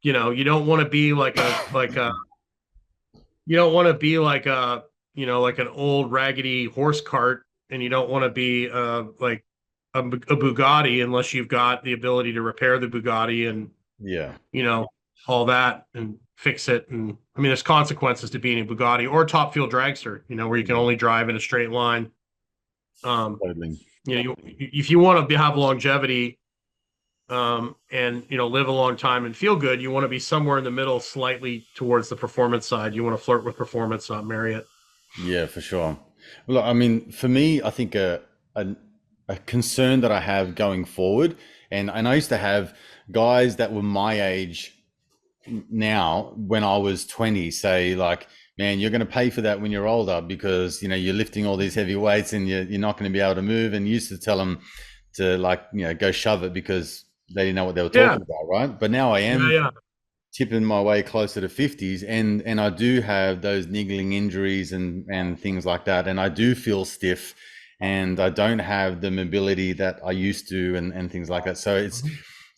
you don't want to be like a you don't want to be like an old raggedy horse cart, and you don't want to be like a Bugatti unless you've got the ability to repair the Bugatti and Yeah. you know all that and fix it. And I mean, there's consequences to being a Bugatti or a top fuel dragster, where you can Yeah. only drive in a straight line. Um, Totally. if you want to have longevity, and live a long time and feel good, you want to be somewhere in the middle, slightly towards the performance side. You want to flirt with performance, not marry it. Yeah, for sure. Well, I mean, for me, I think a, a concern that I have going forward, and I used to have guys that were my age now when I was 20 say like, man, you're going to pay for that when you're older because, you're lifting all these heavy weights and you're not going to be able to move. And used to tell them to like, go shove it because they didn't know what they were Yeah, talking about, right? But now I yeah, am yeah. tipping my way closer to 50s, and I do have those niggling injuries and things like that, and I do feel stiff and I don't have the mobility that I used to, and things like that. So it's Mhm.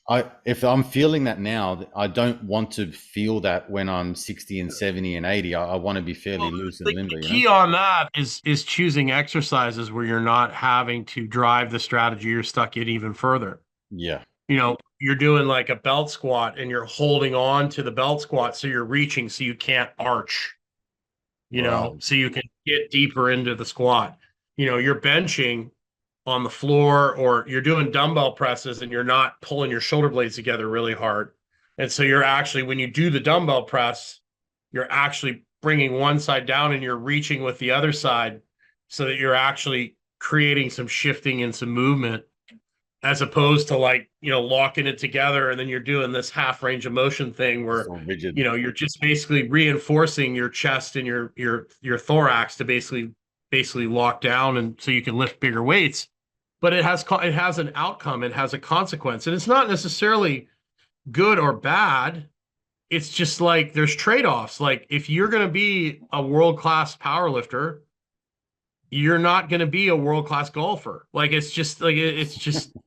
I if I'm feeling that now, I don't want to feel that when I'm 60 and 70 and 80. I want to be fairly Well, loose and the limber, key on that is choosing exercises where you're not having to drive the strategy you're stuck in even further. Yeah. You're doing like a belt squat and you're holding on to the belt squat so you're reaching so you can't arch, Right. so you can get deeper into the squat. You're benching on the floor or you're doing dumbbell presses and you're not pulling your shoulder blades together really hard. And so you're actually, when you do the dumbbell press, you're actually bringing one side down and you're reaching with the other side so that you're actually creating some shifting and some movement as opposed to like, locking it together and then you're doing this half range of motion thing It's where, all rigid. you're just basically reinforcing your chest and your thorax to basically lock down and so you can lift bigger weights. But it has an outcome, it has a consequence, and it's not necessarily good or bad. It's just like there's trade-offs. Like if you're going to be a world-class power lifter, you're not going to be a world-class golfer. Like it's just Yeah.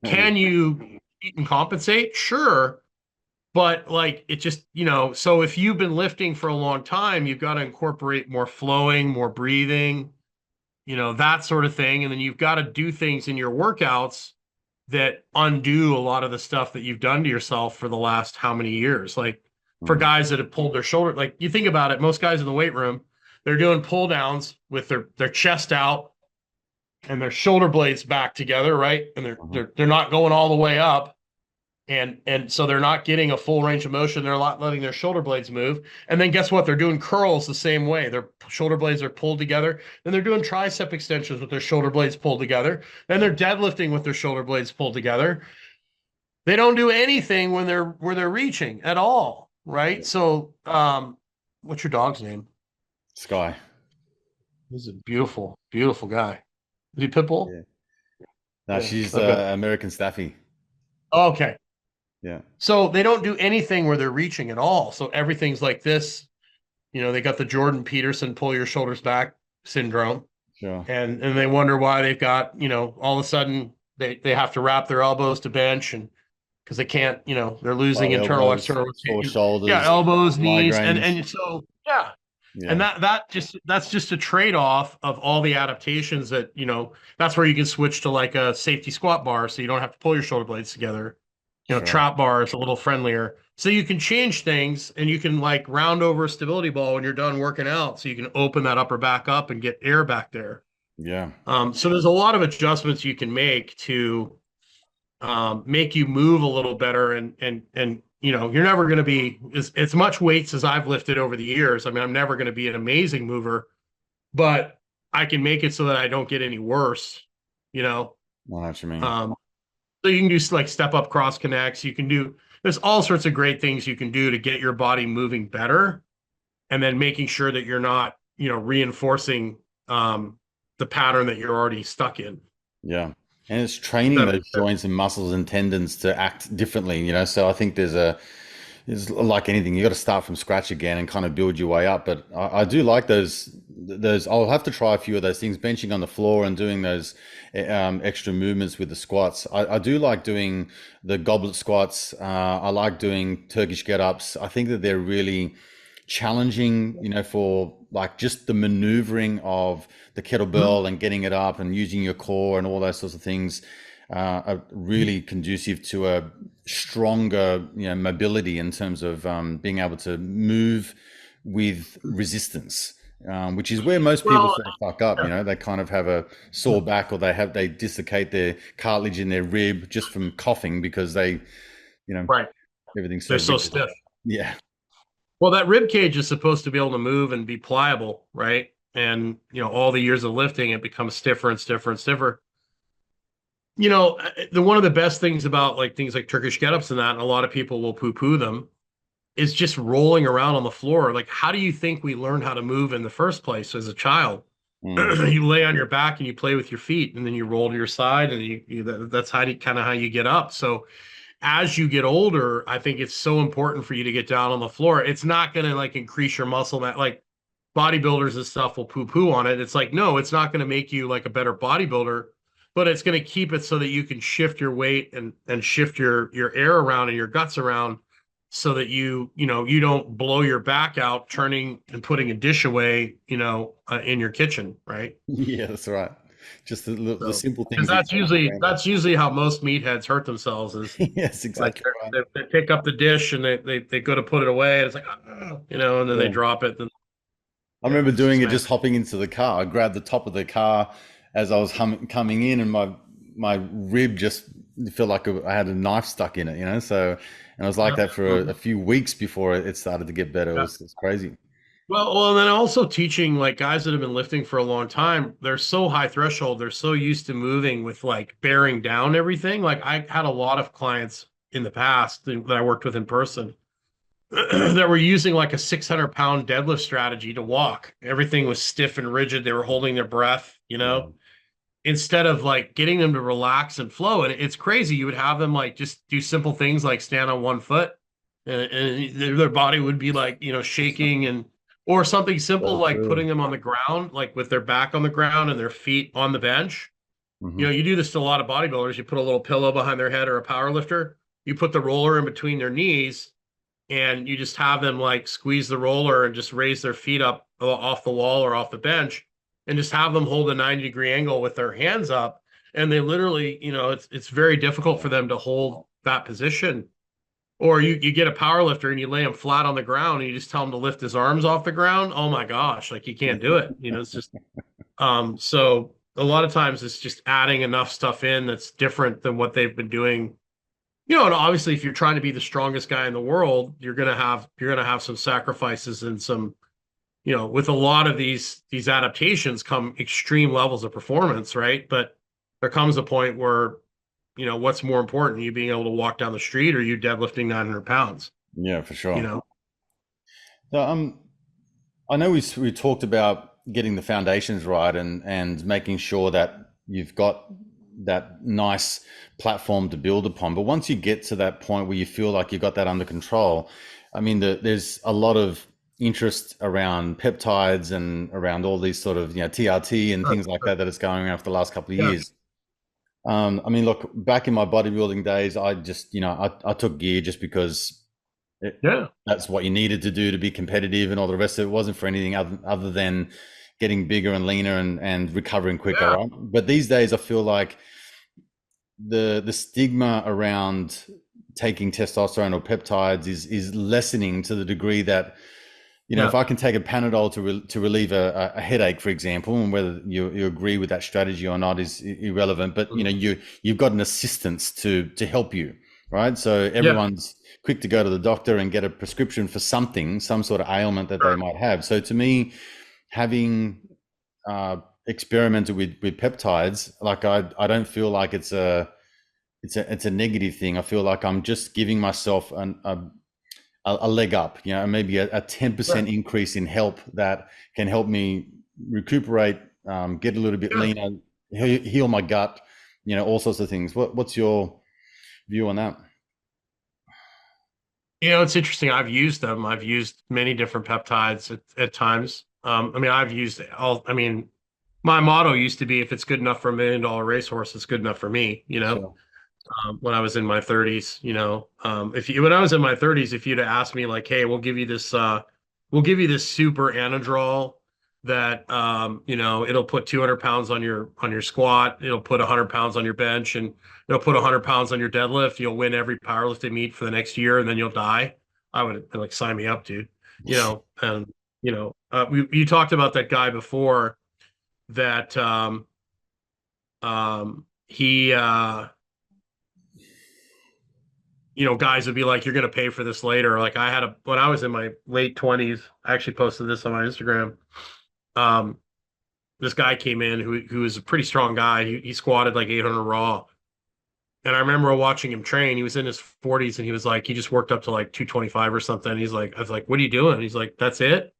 can you eat and compensate? Sure. But like it just, so if you've been lifting for a long time, you've got to incorporate more flowing, more breathing, that sort of thing. And then you've got to do things in your workouts that undo a lot of the stuff that you've done to yourself for the last how many years. Like for Mm. guys that have pulled their shoulder, like you think about it, most guys in the weight room, they're doing pull downs with their chest out and their shoulder blades back together, right? And they're Mhm. they're they're not going all the way up. And so they're not getting a full range of motion. They're not letting their shoulder blades move. And then guess what? They're doing curls the same way. Their shoulder blades are pulled together. Then they're doing tricep extensions with their shoulder blades pulled together. Then they're deadlifting with their shoulder blades pulled together. They don't do anything when they're reaching at all, right? Yeah. So, what's your dog's name? Sky. He's a beautiful, beautiful guy. Is he Pitbull? Yeah. Now Yeah. she's Okay. American Staffy. Okay. Yeah. So they don't do anything where they're reaching at all. So everything's like this. They got the Jordan Peterson pull your shoulders back syndrome, Sure. and they wonder why they've got, all of a sudden they have to wrap their elbows to bench and because they can't, they're losing Low internal elbows, external sore rotation. Yeah, shoulders, elbows, knees, and migraines. and so yeah. And Yeah. that's just a trade-off of all the adaptations that, that's where you can switch to like a safety squat bar so you don't have to pull your shoulder blades together. Sure. Trap bar is a little friendlier. So you can change things and you can like round over a stability ball when you're done working out. So you can open that upper back up and get air back there. Yeah. So there's a lot of adjustments you can make to make you move a little better, and you're never going to be as much weights as I've lifted over the years. I mean, I'm never going to be an amazing mover, but I can make it so that I don't get any worse. You know, I know what you mean. um, so you can do like step up cross connects. You can do there's all sorts of great things you can do to get your body moving better, and then making sure that you're not reinforcing the pattern that you're already stuck in. Yeah. And it's If training that those makes sense. joints and muscles and tendons to act differently, So I think there's like anything, you got to start from scratch again and kind of build your way up. But I do like those. I'll have to try a few of those things, benching on the floor and doing those extra movements with the squats. I do like doing the goblet squats. I like doing Turkish get-ups. I think that they're really challenging, for like just the maneuvering of the Mhm. kettlebell and getting it up and using your core and all those sorts of things are really conducive to a stronger, mobility in terms of being able to move with resistance, which is where most people Well, sort of fuck up. yeah, They kind of have a sore back or they dislocate their cartilage in their rib just from coughing because you know, right. everything's so They're so rigid. stiff. Yeah. Well, that rib cage is supposed to be able to move and be pliable, right? And all the years of lifting, it becomes stiffer and stiffer and stiffer. The one of the best things about like things like Turkish get-ups and that, and a lot of people will poo-poo them, is just rolling around on the floor. Like, how do you think we learned how to move in the first place as a child? Mm. You lay on your back and you play with your feet, and then you roll to your side, and that's how you get up. So as you get older, I think it's so important for you to get down on the floor. It's not going to like increase your muscle mass. Like bodybuilders and stuff will poo poo on it. It's like, no, it's not going to make you like a better bodybuilder, but it's going to keep it so that you can shift your weight and shift your air around and your guts around so that you don't blow your back out turning and putting a dish away, in your kitchen, right? Yeah, that's right. Just the So, simple because things that you take for granted. that's usually how most meatheads hurt themselves is Yes, like exactly right. they pick up the dish and they go to put it away and it's like and then they Yeah. drop it. And I yeah, remember it's doing just it mad. just hopping into the car. I grabbed the top of the car as I was coming in, and my rib just felt like I had a knife stuck in it. So, and I was like Yeah. that for a Mhm. few weeks before it started to get better. Yeah. It's crazy. Well, and then also teaching like guys that have been lifting for a long time, they're so high threshold, they're so used to moving with like bearing down everything. Like I had a lot of clients in the past that I worked with in person that were using like a 600-pound deadlift strategy to walk. Everything was stiff and rigid. They were holding their breath, Yeah. instead of like getting them to relax and flow. And it's crazy. You would have them like just do simple things like stand on one foot, and their body would be like, shaking, or something simple So like true. putting them on the ground, like with their back on the ground and their feet on the bench. Hmm. You do this to a lot of bodybuilders. You put a little pillow behind their head or a power lifter, you put the roller in between their knees, and you just have them like squeeze the roller and just raise their feet up off the wall or off the bench and just have them hold a 90-degree angle with their hands up. And they literally, it's very difficult for them to hold that position. Or you get a power lifter and you lay him flat on the ground and you just tell him to lift his arms off the ground. Oh my gosh, like you can't do it. It's just so a lot of times it's just adding enough stuff in that's different than what they've been doing. And obviously if you're trying to be the strongest guy in the world, you're gonna have some sacrifices and some, with a lot of these adaptations come extreme levels of performance, right? But there comes a point where, what's more important, you being able to walk down the street or you deadlifting 900 pounds, Yeah, for you sure. know? So, I know we talked about getting the foundations right and making sure that you've got that nice platform to build upon. But once you get to that point where you feel like you've got that under control, I mean, there's a lot of interest around peptides and around all these sort of TRT and Sure, things like sure. that is going around for the last couple of Yeah. years. I mean, look, back in my bodybuilding days, I just I took gear just because Yeah. That's what you needed to do to be competitive, and all the rest of it wasn't for anything other than getting bigger and leaner and recovering quicker, Yeah. right? But these days, I feel like the stigma around taking testosterone or peptides is lessening to the degree that, if Yeah. I can take a Panadol to relieve a headache, for example, and whether you agree with that strategy or not is irrelevant, but Mm. you've got an assistance to help you, right? So Yeah. everyone's quick to go to the doctor and get a prescription for something, some sort of ailment that they Sure. might have. So to me, having experimented with peptides, like I don't feel like it's a negative thing. I feel like I'm just giving myself a leg up, maybe a 10% Sure. increase in help that can help me recuperate, get a little bit Yeah. leaner, heal my gut, all sorts of things. What's your view on that? It's interesting. I've used them. I've used many different peptides at times. I mean, I've used all, I mean, my motto used to be if it's good enough for $1 million racehorse, it's good enough for me, Sure. when I was in my 30s, when I was in my 30s, if you'd have asked me like, hey, we'll give you this super anadrol that, it'll put 200 pounds on your squat, it'll put 100 pounds on your bench, and it'll put 100 pounds on your deadlift. You'll win every powerlifting meet for the next year, and then you'll die. I would have been like, sign me up, dude. And you talked about that guy before that he guys would be like, you're going to pay for this later. Like when I was in my late 20s, I actually posted this on my Instagram. Um, this guy came in who was a pretty strong guy. He squatted like 800 raw. And I remember watching him train. He was in his 40s and he was like, he just worked up to like 225 or something. He's like, I was like, what are you doing? He's like, that's it.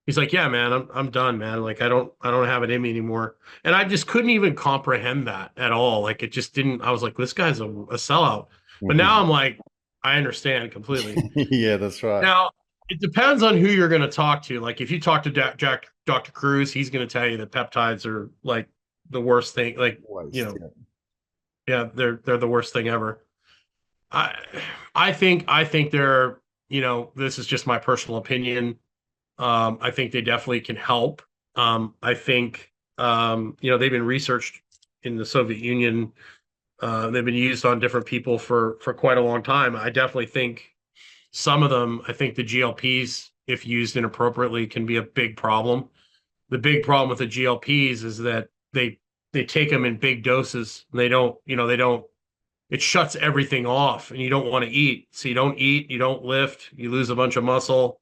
He's like, yeah, man, I'm done, man. Like, I don't have it in me anymore. And I just couldn't even comprehend that at all. Like, it just didn't. I was like, this guy's a sellout. But now I'm like, I understand completely. Yeah, that's right. Now, it depends on who you're going to talk to. Like, if you talk to Dr. Cruz, he's going to tell you that peptides are like the worst thing. Like, you Waste. know, yeah, they're the worst thing ever. I I think they're, this is just my personal opinion. I think they definitely can help. I think they've been researched in the Soviet Union. They've been used on different people for quite a long time. I definitely think some of them. I think the GLPs, if used inappropriately, can be a big problem. The big problem with the GLPs is that they take them in big doses. And they don't. It shuts everything off, and you don't want to eat. So you don't eat, you don't lift, you lose a bunch of muscle.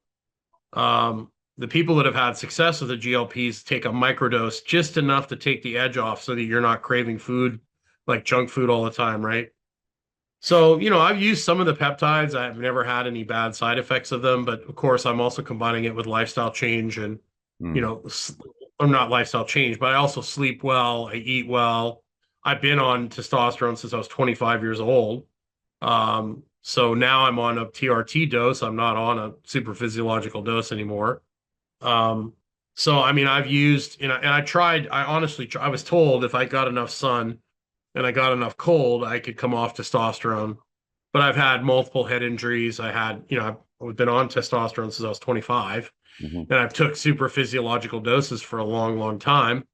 The people that have had success with the GLPs take a microdose, just enough to take the edge off so that you're not craving food like junk food all the time, right? So, I've used some of the peptides. I've never had any bad side effects of them, but of course, I'm also combining it with lifestyle change and, you Mm. know, I'm not lifestyle change, but I also sleep well, I eat well. I've been on testosterone since I was 25 years old. So now I'm on a TRT dose. I'm not on a super physiological dose anymore. Um, so I mean, I've used, and I tried. I honestly, I was told if I got enough sun and I got enough cold, I could come off testosterone. But I've had multiple head injuries. I've been on testosterone since I was 25, Hmm. and I've took super physiological doses for a long, long time.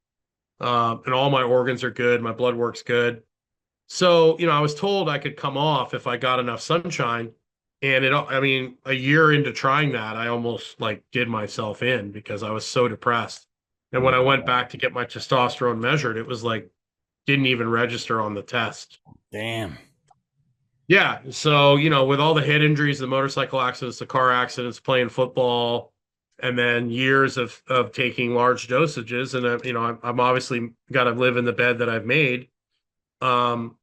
And all my organs are good. My blood work's good. So, I was told I could come off if I got enough sunshine. And I mean, a year into trying that, I almost like did myself in because I was so depressed. And when I went back to get my testosterone measured, it was like, didn't even register on the test. Damn. Yeah. So, with all the head injuries, the motorcycle accidents, the car accidents, playing football, and then years of taking large dosages, and I'm obviously got to live in the bed that I've made. Um,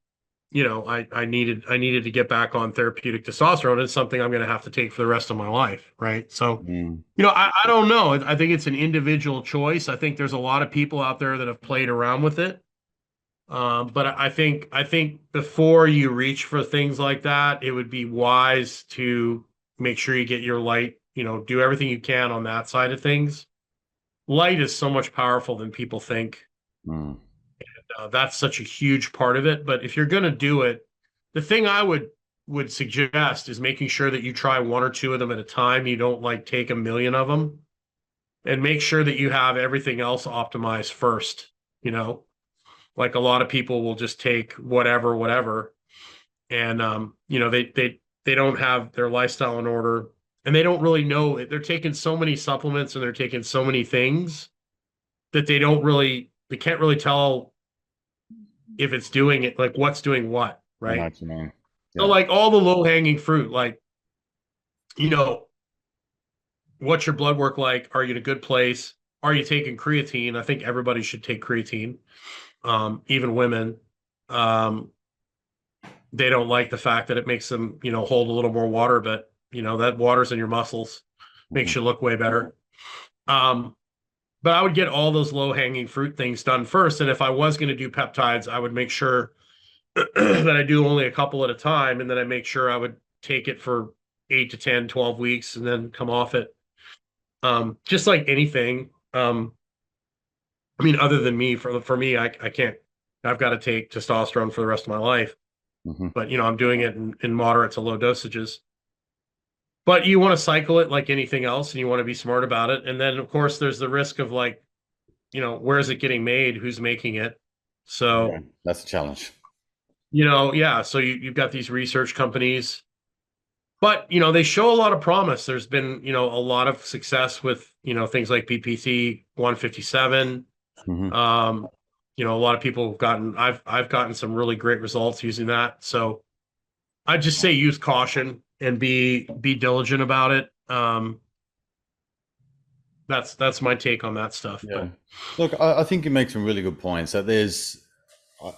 I needed to get back on therapeutic testosterone. It's something I'm going to have to take for the rest of my life, right? So, Mm. I don't know. I think it's an individual choice. I think there's a lot of people out there that have played around with it. But I think before you reach for things like that, it would be wise to make sure you get your light, do everything you can on that side of things. Light is so much powerful than people think. Mm. That's such a huge part of it. But if you're going to do it, the thing I would would suggest is making sure that you try one or two of them at a time. You don't like take a million of them, and make sure that you have everything else optimized first. You know, like a lot of people will just take whatever, and they don't have their lifestyle in order, and they don't really know. They're taking so many supplements and they're taking so many things that they can't really tell if it's doing it, like what's doing what, I know right? what you mean. So Yeah. like all the low hanging fruit, like, you know, what's your blood work like? Are you in a good place? Are you taking creatine? I think everybody should take creatine, even women. Um, they don't like the fact that it makes them, hold a little more water, but that water's in your muscles, makes Mhm. you look way better. Um, but I would get all those low hanging fruit things done first. And if I was going to do peptides, I would make sure that I do only a couple at a time. And then I make sure I would take it for 8 to 10, 12 weeks and then come off it. Just like anything. I mean, other than me, for me, I can't, I've got to take testosterone for the rest of my life, Mhm. but I'm doing it in moderate to low dosages. But you want to cycle it like anything else, and you want to be smart about it. And then, of course, there's the risk of like, where is it getting made? Who's making it? Yeah, So, that's a challenge. yeah. So you've got these research companies, but they show a lot of promise. There's been, a lot of success with, things like BPC 157. Hmm. Um, a lot of people have I've gotten some really great results using that. So I just say use caution and be diligent about it. That's my take on that stuff. Yeah. But Look, I think you make some really good points. That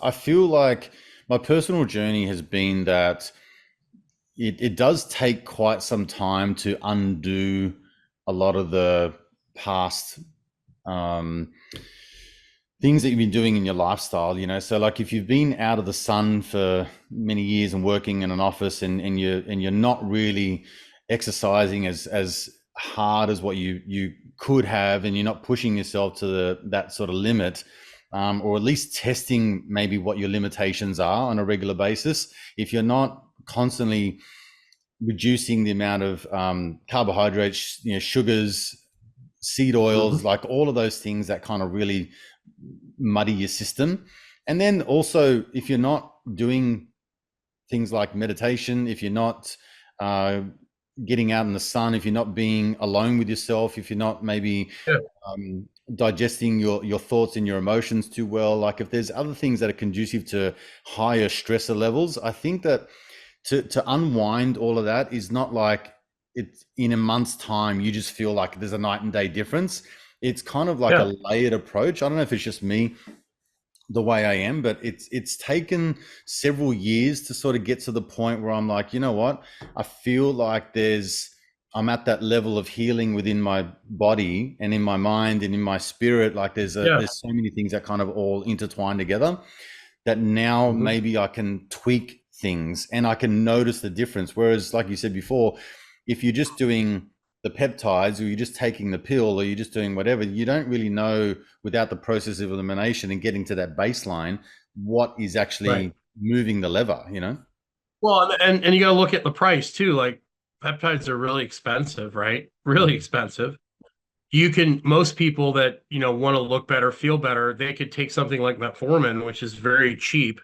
I feel like my personal journey has been that it does take quite some time to undo a lot of the past um, things that you've been doing in your lifestyle, so like if you've been out of the sun for many years and working in an office, and you're not really exercising as hard as what you could have, and you're not pushing yourself to that sort of limit, or at least testing maybe what your limitations are on a regular basis. If you're not constantly reducing the amount of carbohydrates, sugars, seed oils, Mhm. like all of those things that kind of really muddy your system. And then also, if you're not doing things like meditation, if you're not uh, getting out in the sun, if you're not being alone with yourself, if you're not maybe Yeah. digesting your thoughts and your emotions too well, like if there's other things that are conducive to higher stressor levels, I think that to unwind all of that is not like it's in a month's time you just feel like there's a night and day difference. It's kind of like Yeah. a layered approach. I don't know if it's just me the way I am, but it's taken several years to sort of get to the point where I'm like, you know what? I feel like I'm at that level of healing within my body and in my mind and in my spirit. Like Yeah. there's so many things that kind of all intertwine together, that now Mhm. maybe I can tweak things and I can notice the difference. Whereas, like you said before, if you're just doing the peptides, or you're just taking the pill, or you're just doing whatever, you don't really know, without the process of elimination and getting to that baseline, what is Right. actually moving the lever. Well, and you got to look at the price too. Like peptides are really expensive, right? Really Mhm. expensive. Most people that, want to look better, feel better, they could take something like metformin, which is very cheap.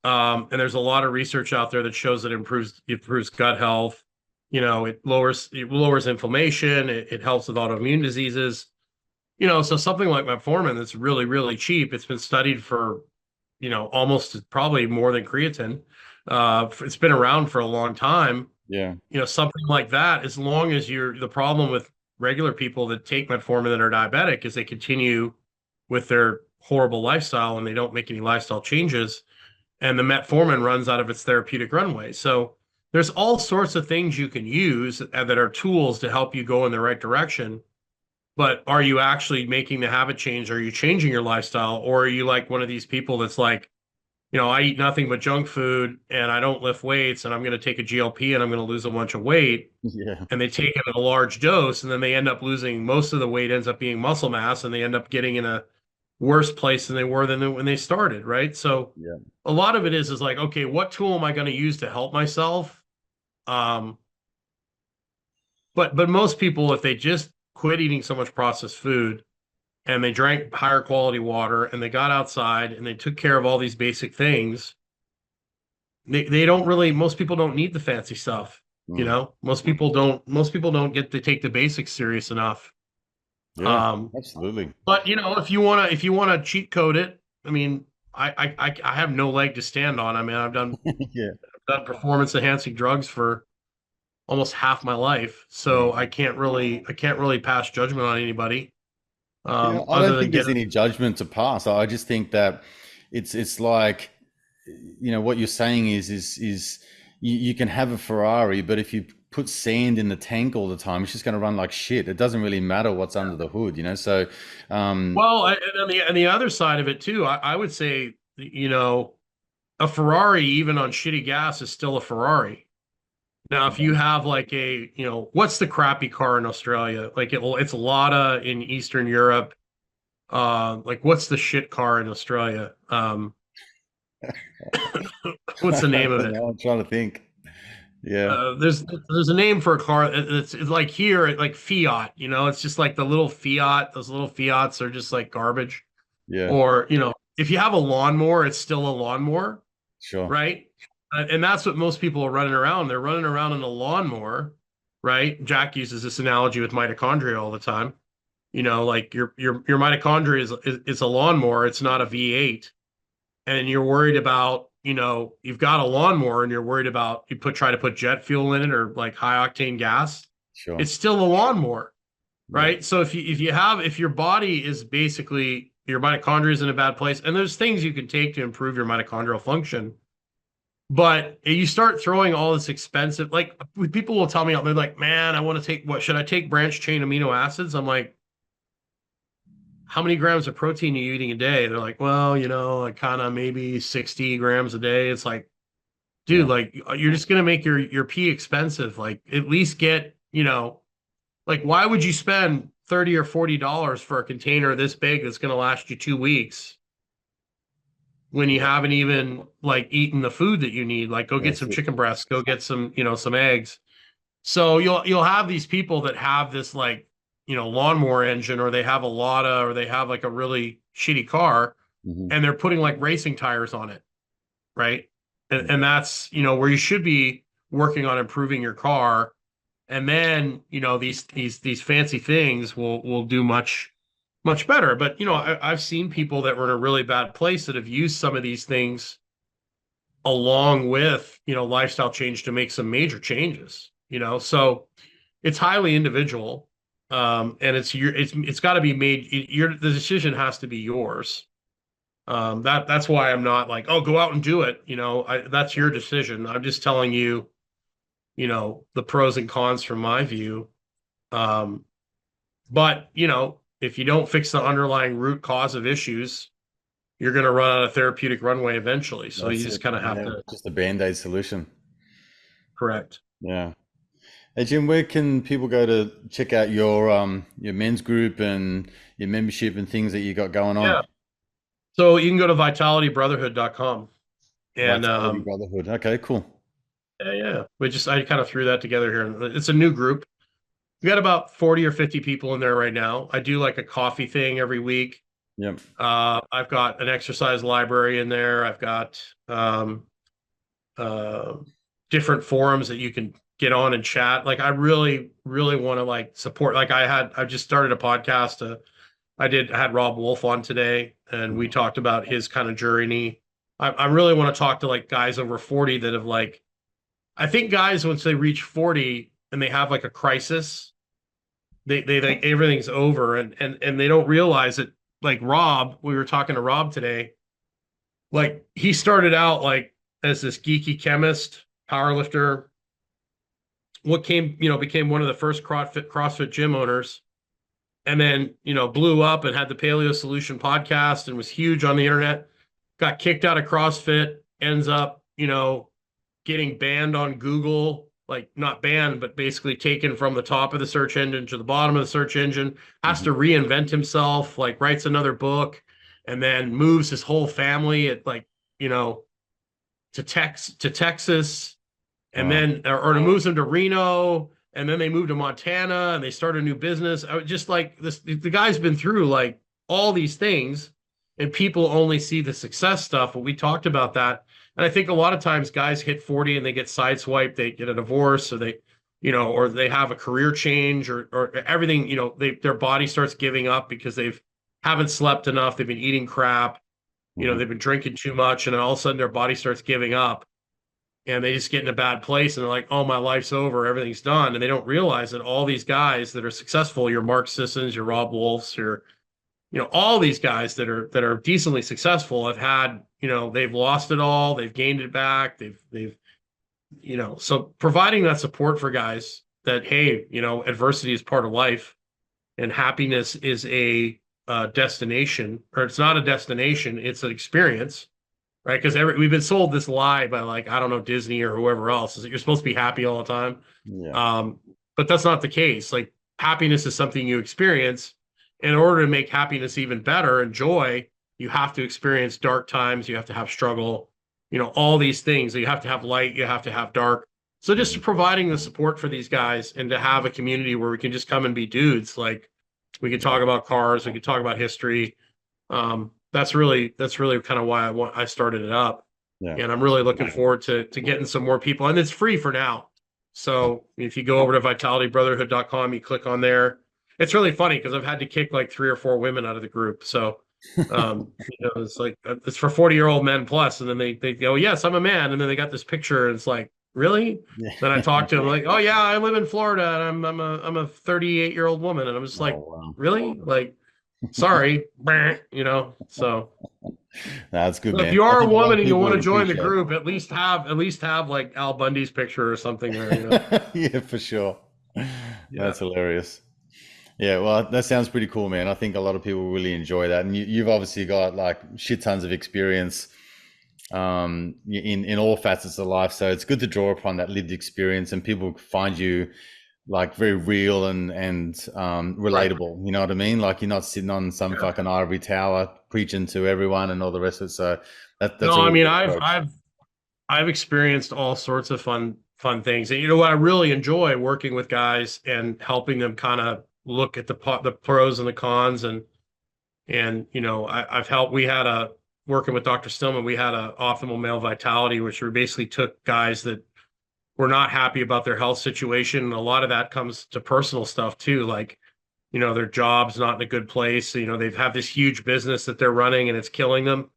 And there's a lot of research out there that shows that it improves gut health. It lowers inflammation. It helps with autoimmune diseases. So something like metformin that's really, really cheap. It's been studied for, almost probably more than creatine. It's been around for a long time. Yeah. Something like that, as long as the problem with regular people that take metformin that are diabetic is they continue with their horrible lifestyle and they don't make any lifestyle changes, and the metformin runs out of its therapeutic runway. So there's all sorts of things you can use that are tools to help you go in the right direction. But are you actually making the habit change? Are you changing your lifestyle? Or are you like one of these people that's like, I eat nothing but junk food and I don't lift weights and I'm going to take a GLP and I'm going to lose a bunch of weight. Yeah. And they take it at a large dose and then they end up losing most of the weight, ends up being muscle mass, and they end up getting in a worse place than they were than when they started, right? So Yeah. a lot of it is like, okay, what tool am I going to use to help myself? Um, but most people, if they just quit eating so much processed food and they drank higher quality water and they got outside and they took care of all these basic things, they don't really, most people don't need the fancy stuff. You Mm. know, most people don't get to take the basics serious enough. Yeah, Um, absolutely. but if you wanna cheat code it, I mean, I have no leg to stand on. I mean, Yeah. done performance enhancing drugs for almost half my life, so Mm. I can't really pass judgment on anybody. Yeah, I Other don't than think there's getting any judgment to pass. I just think that it's like, what you're saying is you can have a Ferrari, but if you put sand in the tank all the time, it's just going to run like shit. It doesn't really matter what's under the hood, you know. So, well, and on the other side of it too, I would say, a Ferrari even on shitty gas is still a Ferrari. Now, if you have like what's the crappy car in Australia? Like it's Lada in Eastern Europe. Like what's the shit car in Australia? What's the I name of don't it? know. I'm trying to think. Yeah, There's a name for a car. It's like here, like Fiat. It's just like the little Fiat. Those little Fiats are just like garbage. yeah, Or if you have a lawnmower, it's still a lawnmower, sure. right? And that's what most people are running around. They're running around in a lawnmower, right? Jack uses this analogy with mitochondria all the time. Like your mitochondria is a lawnmower. It's not a V8, and you're worried about, you've got a lawnmower and you're worried about try to put jet fuel in it or like high octane gas. Sure. It's still a lawnmower, Yeah. right? So if your body is basically your mitochondria is in a bad place, and there's things you can take to improve your mitochondrial function, but you start throwing all this expensive, like people will tell me, they're like, man, I want to take, what should I take, branch chain amino acids? I'm like, how many grams of protein are you eating a day? They're like, well, like kind of maybe 60 grams a day. It's like, dude, Yeah. like you're just gonna make your pee expensive. Like at least get, like why would you spend 30 or $40 for a container this big that's gonna last you 2 weeks when you Yeah. haven't even like eaten the food that you need? Like go get That's some it. chicken breasts, go get some eggs. So you'll have these people that have this like, lawnmower engine, or they have a Lada, or they have like a really shitty car, Hmm. and they're putting like racing tires on it, right? And Yeah. that's, where you should be working on improving your car. And then, these fancy things will do much better. But I've seen people that were in a really bad place that have used some of these things along with, lifestyle change to make some major changes, so it's highly individual. And it's got to be made, the decision has to be yours. That's why I'm not like, oh, go out and do it. That's your decision. I'm just telling you, the pros and cons from my view. Um, but if you don't fix the underlying root cause of issues, you're going to run out of therapeutic runway eventually. So you That's just it. kind of have Yeah. to Just a band-aid solution. correct. Yeah. Hey Jim, where can people go to check out your men's group and your membership and things that you got going on? Yeah. So you can go to vitalitybrotherhood.com. And Vitality Brotherhood. Okay, cool. yeah, I kind of threw that together here. It's a new group. We got about 40 or 50 people in there right now. I do like a coffee thing every week. Yep. I've got an exercise library in there. I've got uh, different forums that you can get on and chat. Like I really, really want to like support. Like I just started a podcast. I had Rob Wolf on today, and we talked about his kind of journey. I really want to talk to like guys over 40 that have like, I think guys once they reach 40 and they have like a crisis, they think everything's over, and they don't realize it. Like Rob, we were talking to Rob today. Like he started out like as this geeky chemist, powerlifter. Became one of the first CrossFit gym owners, and then blew up and had the Paleo Solution podcast and was huge on the internet. Got kicked out of CrossFit. Ends up getting banned on Google, like not banned, but basically taken from the top of the search engine to the bottom of the search engine, has Hmm. to reinvent himself, like writes another book. and then moves his whole family at like, you know, to Texas, and Wow. then or it moves them to Reno, and then they move to Montana and they start a new business. I was just like this. The guy's been through like all these things, and people only see the success stuff. But we talked about that, and I think a lot of times guys hit 40 and they get sideswiped, they get a divorce, or they, you know, or they have a career change, or everything. You know, their body starts giving up because they've haven't slept enough, they've been eating crap, you know, Mhm. they've been drinking too much, and then all of a sudden their body starts giving up and they just get in a bad place and they're like, oh, my life's over, everything's done. And they don't realize that all these guys that are successful, your Mark Sissons, your Rob Wolfs, your, you know, all these guys that are decently successful have had, you know, they've lost it all, they've gained it back, they've, you know, so providing that support for guys that, hey, you know, adversity is part of life and happiness is a destination, or it's not a destination, it's an experience, right? Because we've been sold this lie by like, I don't know, Disney or whoever else is that you're supposed to be happy all the time. Yeah. Um, but that's not the case. Like happiness is something you experience. In order to make happiness even better and joy, you have to experience dark times. You have to have struggle, you know, all these things. You have to have light. You have to have dark. So just Mhm. providing the support for these guys and to have a community where we can just come and be dudes. Like we could talk about cars. We could talk about history. That's really kind of why I started it up, Yeah. and I'm really looking forward to getting some more people, and it's free for now. So if you go over to vitalitybrotherhood.com, you click on there. It's really funny because I've had to kick like 3 or 4 women out of the group. So you know, it's like it's for 40-year-old men plus, and then they go, yes, I'm a man, and then they got this picture, and it's like, really? Yeah. Then I talk to them like, oh yeah, I live in Florida, and I'm a 38-year-old woman, and I'm just Oh like, wow. really? Like, sorry, you know. So That's good, but if man. you I are a think a lot woman of and you people want to would join the appreciate. group, at least have like Al Bundy's picture or something there, you know. Yeah, for sure. Yeah. That's hilarious. Yeah, well, that sounds pretty cool, man. I think a lot of people really enjoy that, and you've obviously got like shit tons of experience in all facets of life. So it's good to draw upon that lived experience, and people find you like very real and Right. relatable. You know what I mean? Like you're not sitting on some Yeah. fucking ivory tower preaching to everyone and all the rest of it. So that's No, a I really mean good approach. I've experienced all sorts of fun things. And you know what I really enjoy working with guys and helping them kind of look at the pros and the cons and you know, I've helped we had a working with Dr. Stillman, we had a optimal male vitality, which we basically took guys that were not happy about their health situation. And a lot of that comes to personal stuff too, like, you know, their job's not in a good place. You know, they've had this huge business that they're running and it's killing them.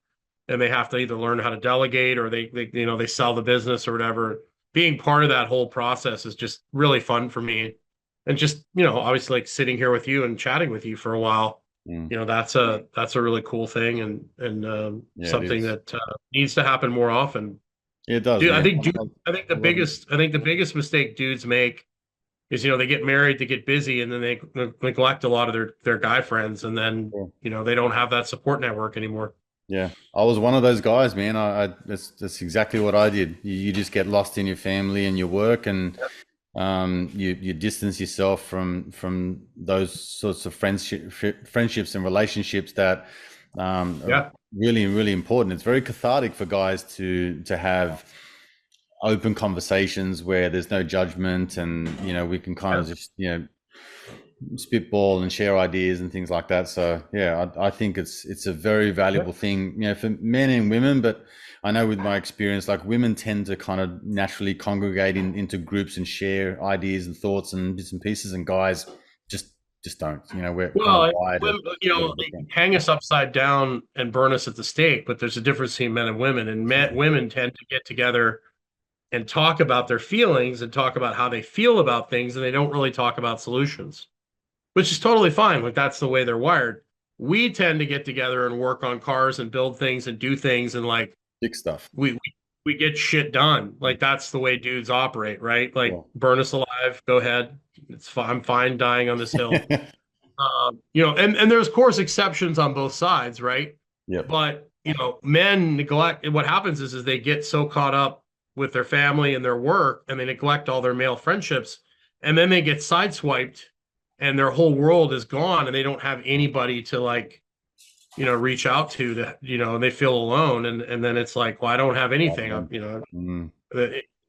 And they have to either learn how to delegate or they you know, they sell the business or whatever. Being part of that whole process is just really fun for me. And just, you know, obviously like sitting here with you and chatting with you for a while, Mm. you know, that's a really cool thing and Yeah, it something is. that needs to happen more often. Yeah, it does, Dude, I man. think dude, I think I love it. I think the biggest mistake dudes make is, you know, they get married, they get busy, and then they neglect a lot of their guy friends, and then Yeah. you know they don't have that support network anymore. Yeah, I was one of those guys, man. That's exactly what I did. You just get lost in your family and your work, and you distance yourself from those sorts of friendships and relationships that are Yeah. really important. It's very cathartic for guys to have open conversations where there's no judgment, and we can kind Yeah. of just spitball and share ideas and things like that. So yeah, I think it's a very Yeah. valuable thing, for men and women. But I know with my experience, like women tend to kind of naturally congregate into groups and share ideas and thoughts and bits and pieces, and guys just just don't. We're kind of Well, wired a you little know, they different. hang us upside down and burn us at the stake, but there's a difference between men and women, and women tend to get together and talk about their feelings and talk about how they feel about things, and they don't really talk about solutions, which is totally fine. Like that's the way they're wired. We tend to get together and work on cars and build things and do things and like Big stuff. we we, we get shit done. Like that's the way dudes operate, right? Like Yeah. burn us alive, go ahead. It's fine. I'm fine dying on this hill. You know, and there's of course exceptions on both sides, right? Yep. But you know, men neglect. What happens is they get so caught up with their family and their work, and they neglect all their male friendships, and then they get sideswiped, and their whole world is gone, and they don't have anybody to like reach out to, and they feel alone. And then it's like, well, I don't have anything. Right. Mm,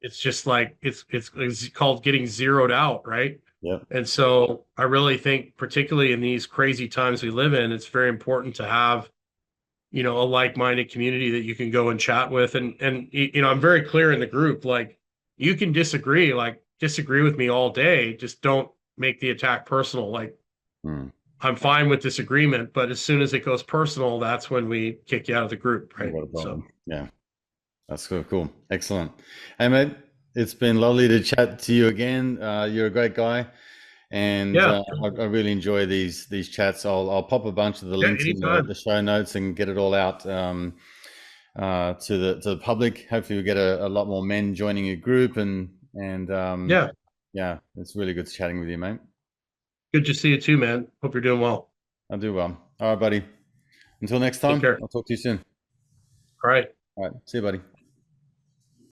It's just like, it's called getting zeroed out. Right. yep. And so I really think, particularly in these crazy times we live in, it's very important to have, a like-minded community that you can go and chat with. And I'm very clear in the group, like, you can disagree with me all day, just don't make the attack personal. Like, Mm, I'm fine with disagreement, but as soon as it goes personal, that's when we kick you out of the group, you right? got a So problem. Yeah. That's cool. Cool. Excellent. Hey, mate, it's been lovely to chat to you again. You're a great guy, and yeah, I really enjoy these chats. I'll pop a bunch of the yeah, links in anytime. the show notes and get it all out to the public. Hopefully, we get a lot more men joining your group, and Yeah, yeah, it's really good chatting with you, mate. good to see you too, man. Hope you're doing well. I'll do well. All right, buddy. Until next Take time, care. I'll talk to you soon. All right. All right. See you, buddy.